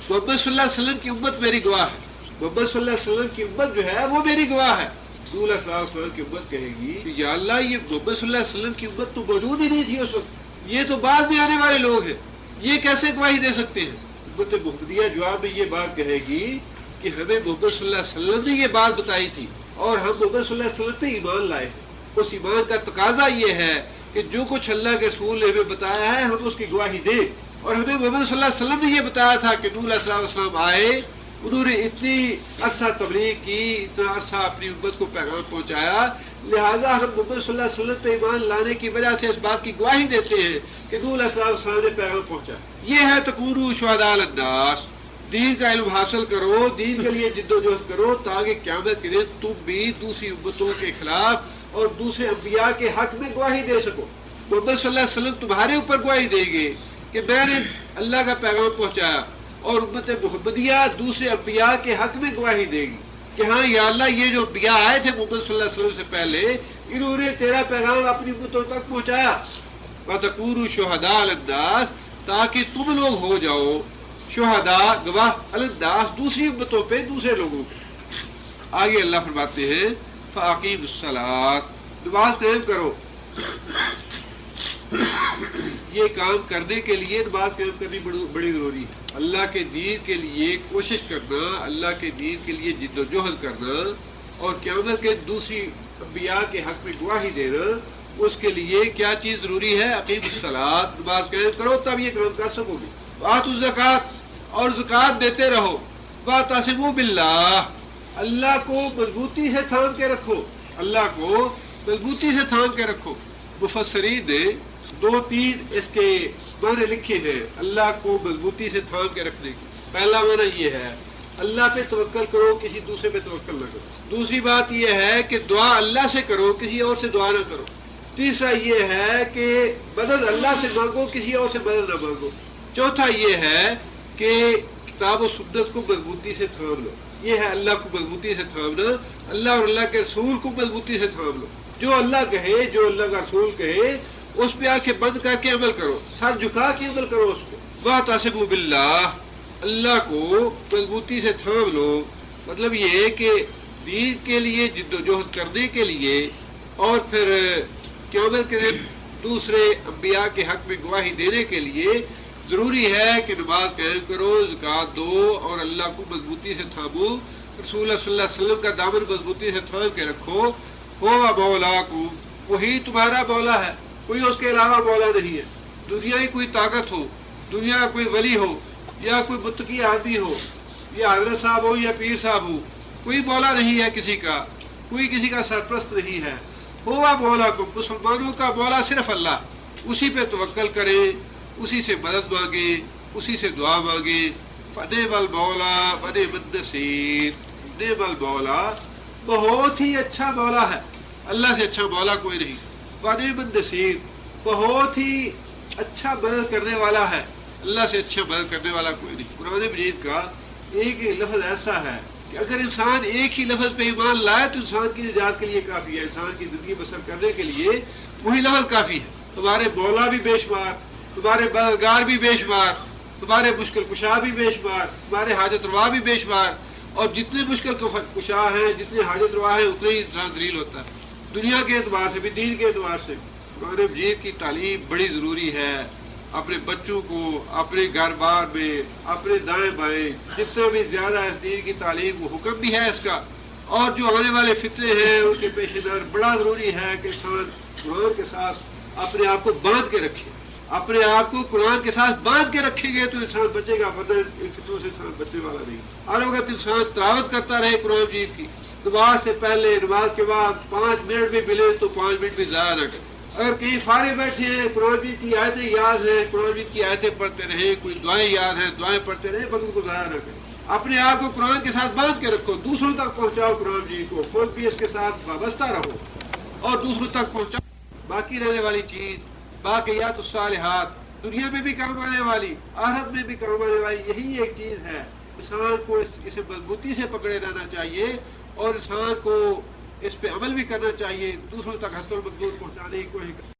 محمد صلی اللہ علیہ وسلم کی امت میری گواہ ہے، محمد صلی اللہ علیہ وسلم کی امت جو ہے وہ میری گواہ ہے۔ نوح علیہ السلام کی امت کہے گی کہ یا اللہ یہ محمد صلی اللہ علیہ وسلم کی امت تو موجود ہی نہیں تھی اس وقت، یہ تو بعد میں آنے والے لوگ ہیں، یہ کیسے گواہی دے سکتے ہیں؟ امت محمدیہ جواب میں یہ بات کہے گی کہ ہمیں محمد صلی اللہ علیہ وسلم نے یہ بات بتائی تھی اور ہم محمد صلی اللہ علیہ وسلم پہ ایمان لائے ہیں۔ اس ایمان کا تقاضا یہ ہے کہ جو کچھ اللہ کے رسول نے ہمیں بتایا ہے ہم اس کی گواہی دیں، اور ہمیں محمد صلی اللہ علیہ وسلم نے یہ بتایا تھا کہ نوح علیہ السلام آئے، انہوں نے اتنی عرصہ تبلیغ کی، اتنا عرصہ اپنی امت کو پیغام پہنچایا، لہٰذا ہم محمد صلی اللہ علیہ وسلم پہ ایمان لانے کی وجہ سے اس بات کی گواہی دیتے ہیں کہ نوح علیہ السلام نے پیغام پہنچایا۔ یہ ہے تکونوا شہداء علی الناس، دین کا علم حاصل کرو، دین کے لیے جدوجہد کرو تاکہ قیامت کے دن تم بھی دوسری امتوں کے خلاف اور دوسرے انبیاء کے حق میں گواہی دے سکو۔ محمد صلی اللہ علیہ وسلم تمہارے اوپر گواہی دیں گے کہ میں نے اللہ کا پیغام پہنچایا، اور امت محمدیہ دوسرے انبیاء کے حق میں گواہی دے گی کہ ہاں یا اللہ یہ جو انبیاء آئے تھے محمد صلی اللہ علیہ وسلم سے پہلے انہوں نے تیرا پیغام اپنی امتوں تک پہنچایا۔ وَتَكُونُوا شُهَدَاءَ عَلَى النَّاسِ، تاکہ تم لوگ ہو جاؤ شہداء گواہ علی الناس دوسری امتوں پہ، دوسرے لوگوں پہ۔ آگے اللہ فرماتے ہیں فَأَقِيمُوا الصَّلَاةَ، نماز قائم کرو۔ یہ کام کرنے کے لیے نماز قائم کرنی بڑی ضروری ہے۔ اللہ کے دین کے لیے کوشش کرنا، اللہ کے دین کے لیے جد و جہد کرنا، اور قیامت کے دوسری انبیاء کے حق میں گواہی دینا، اس کے لیے کیا چیز ضروری ہے؟ اقیم الصلاۃ، نماز قائم کرو تب یہ کام کر سکو گے۔ وآتوا الزکوٰۃ، اور زکوٰۃ دیتے رہو۔ واعتصموا باللہ، اللہ کو مضبوطی سے تھام کے رکھو، اللہ کو مضبوطی سے تھام کے رکھو۔ مفسرین نے 2-3 اس کے معنی لکھے ہیں اللہ کو مضبوطی سے تھام کے رکھنے کی۔ پہلا معنی یہ ہے اللہ پہ توکل کرو، کسی دوسرے پہ توکل نہ کرو۔ دوسری بات یہ ہے کہ دعا اللہ سے کرو، کسی اور سے دعا نہ کرو۔ تیسرا یہ ہے کہ مدد اللہ سے مانگو، کسی اور سے مدد نہ مانگو۔ چوتھا یہ ہے کہ کتاب و سنت کو مضبوطی سے تھام لو، یہ ہے اللہ کو مضبوطی سے تھامنا، اللہ اور اللہ کے رسول کو مضبوطی سے تھام لو۔ جو اللہ کہے، جو اللہ کا رسول کہے اس پہ آنکھیں بند کر کے عمل کرو، سر جھکا کے عمل کرو اس کو۔ واعتصموا باللہ، اللہ کو مضبوطی سے تھام لو، مطلب یہ ہے کہ دین کے لیے جد و جہد کرنے کے لیے اور پھر قیامت کے دن دوسرے انبیاء کے حق میں گواہی دینے کے لیے ضروری ہے کہ نماز قائم کرو، زکوٰۃ دو، اور اللہ کو مضبوطی سے تھامو، رسول اللہ صلی اللہ علیہ وسلم کا دامن مضبوطی سے تھام کے رکھو۔ هو مولاکم، وہی تمہارا مولا ہے، کوئی اس کے علاوہ مولا نہیں ہے. دنیا کی کوئی طاقت ہو، دنیا کا کوئی ولی ہو یا کوئی متقی آدمی ہو یا حضرت صاحب ہو یا پیر صاحب ہو، کوئی مولا نہیں ہے کسی کا، کوئی کسی کا سرپرست نہیں ہے. ہوا مولا کو، مسلمانوں کا مولا صرف اللہ. اسی پہ توکل کریں، اسی سے مدد مانگے، اسی سے دعا مانگے. فنعم المولا ونعم النصیر. نعم المولا، بہت ہی اچھا مولا ہے، اللہ سے اچھا مولا کوئی نہیں. ونعم النصیر، بہت ہی اچھا مدد کرنے والا ہے، اللہ سے اچھا مدد کرنے والا کوئی نہیں. قرآن مجید کا ایک لفظ ایسا ہے کہ اگر انسان ایک ہی لفظ پہ ایمان لائے تو انسان کی نجات کے لیے کافی ہے، انسان کی زندگی بسر کرنے کے لیے وہی لفظ کافی ہے. تمہارے مولا بھی بے شمار، تمہارے مددگار بھی بے شمار، تمہارے مشکل کشا بھی بے شمار، تمہارے حاجت روا بھی بے شمار. اور جتنے مشکل کشا ہیں، جتنے حاجت روا ہیں، اتنے ہی انسان ذلیل ہوتا ہے، دنیا کے اعتبار سے بھی دین کے اعتبار سے. قرآن مجید کی تعلیم بڑی ضروری ہے. اپنے بچوں کو اپنے گھر بار میں، اپنے دائیں بائیں جتنا بھی زیادہ اس دین کی تعلیم، وہ حکم بھی ہے اس کا. اور جو آنے والے فتنے ہیں ان کے پیش نظر بڑا ضروری ہے کہ انسان قرآن کے ساتھ اپنے آپ کو باندھ کے رکھے. اپنے آپ کو قرآن کے ساتھ باندھ کے رکھیں گے تو انسان بچے گا، ورنہ ان فتنوں سے انسان بچنے والا نہیں. ہر وقت انسان تلاوت کرتا رہے قرآن مجید کی. نماز سے پہلے، نماز کے بعد 5 منٹ بھی ملے تو 5 منٹ بھی ضائع نہ کرے. اگر کہیں فارغ بیٹھے ہیں، قرآن مجید کی آیتیں یاد ہیں، قرآن مجید کی آیتیں پڑھتے رہیں، کوئی دعائیں یاد ہیں، دعائیں پڑھتے رہیں، بس ان کو ضائع نہ کریں. اپنے آپ کو قرآن کے ساتھ باندھ کے رکھو، دوسروں تک پہنچاؤ قرآن مجید کو، خود بھی اس کے ساتھ وابستہ رہو اور دوسروں تک پہنچاؤ. باقی رہنے والی چیز، باقیات الصالحات، دنیا میں بھی کام آنے والی، آخرت میں بھی کام آنے والی، یہی ایک چیز ہے. انسان کو اسے مضبوطی سے پکڑے رہنا چاہیے اور انسان کو اس پہ عمل بھی کرنا چاہیے، دوسروں تک حد المقدور پہنچانے کی کوشش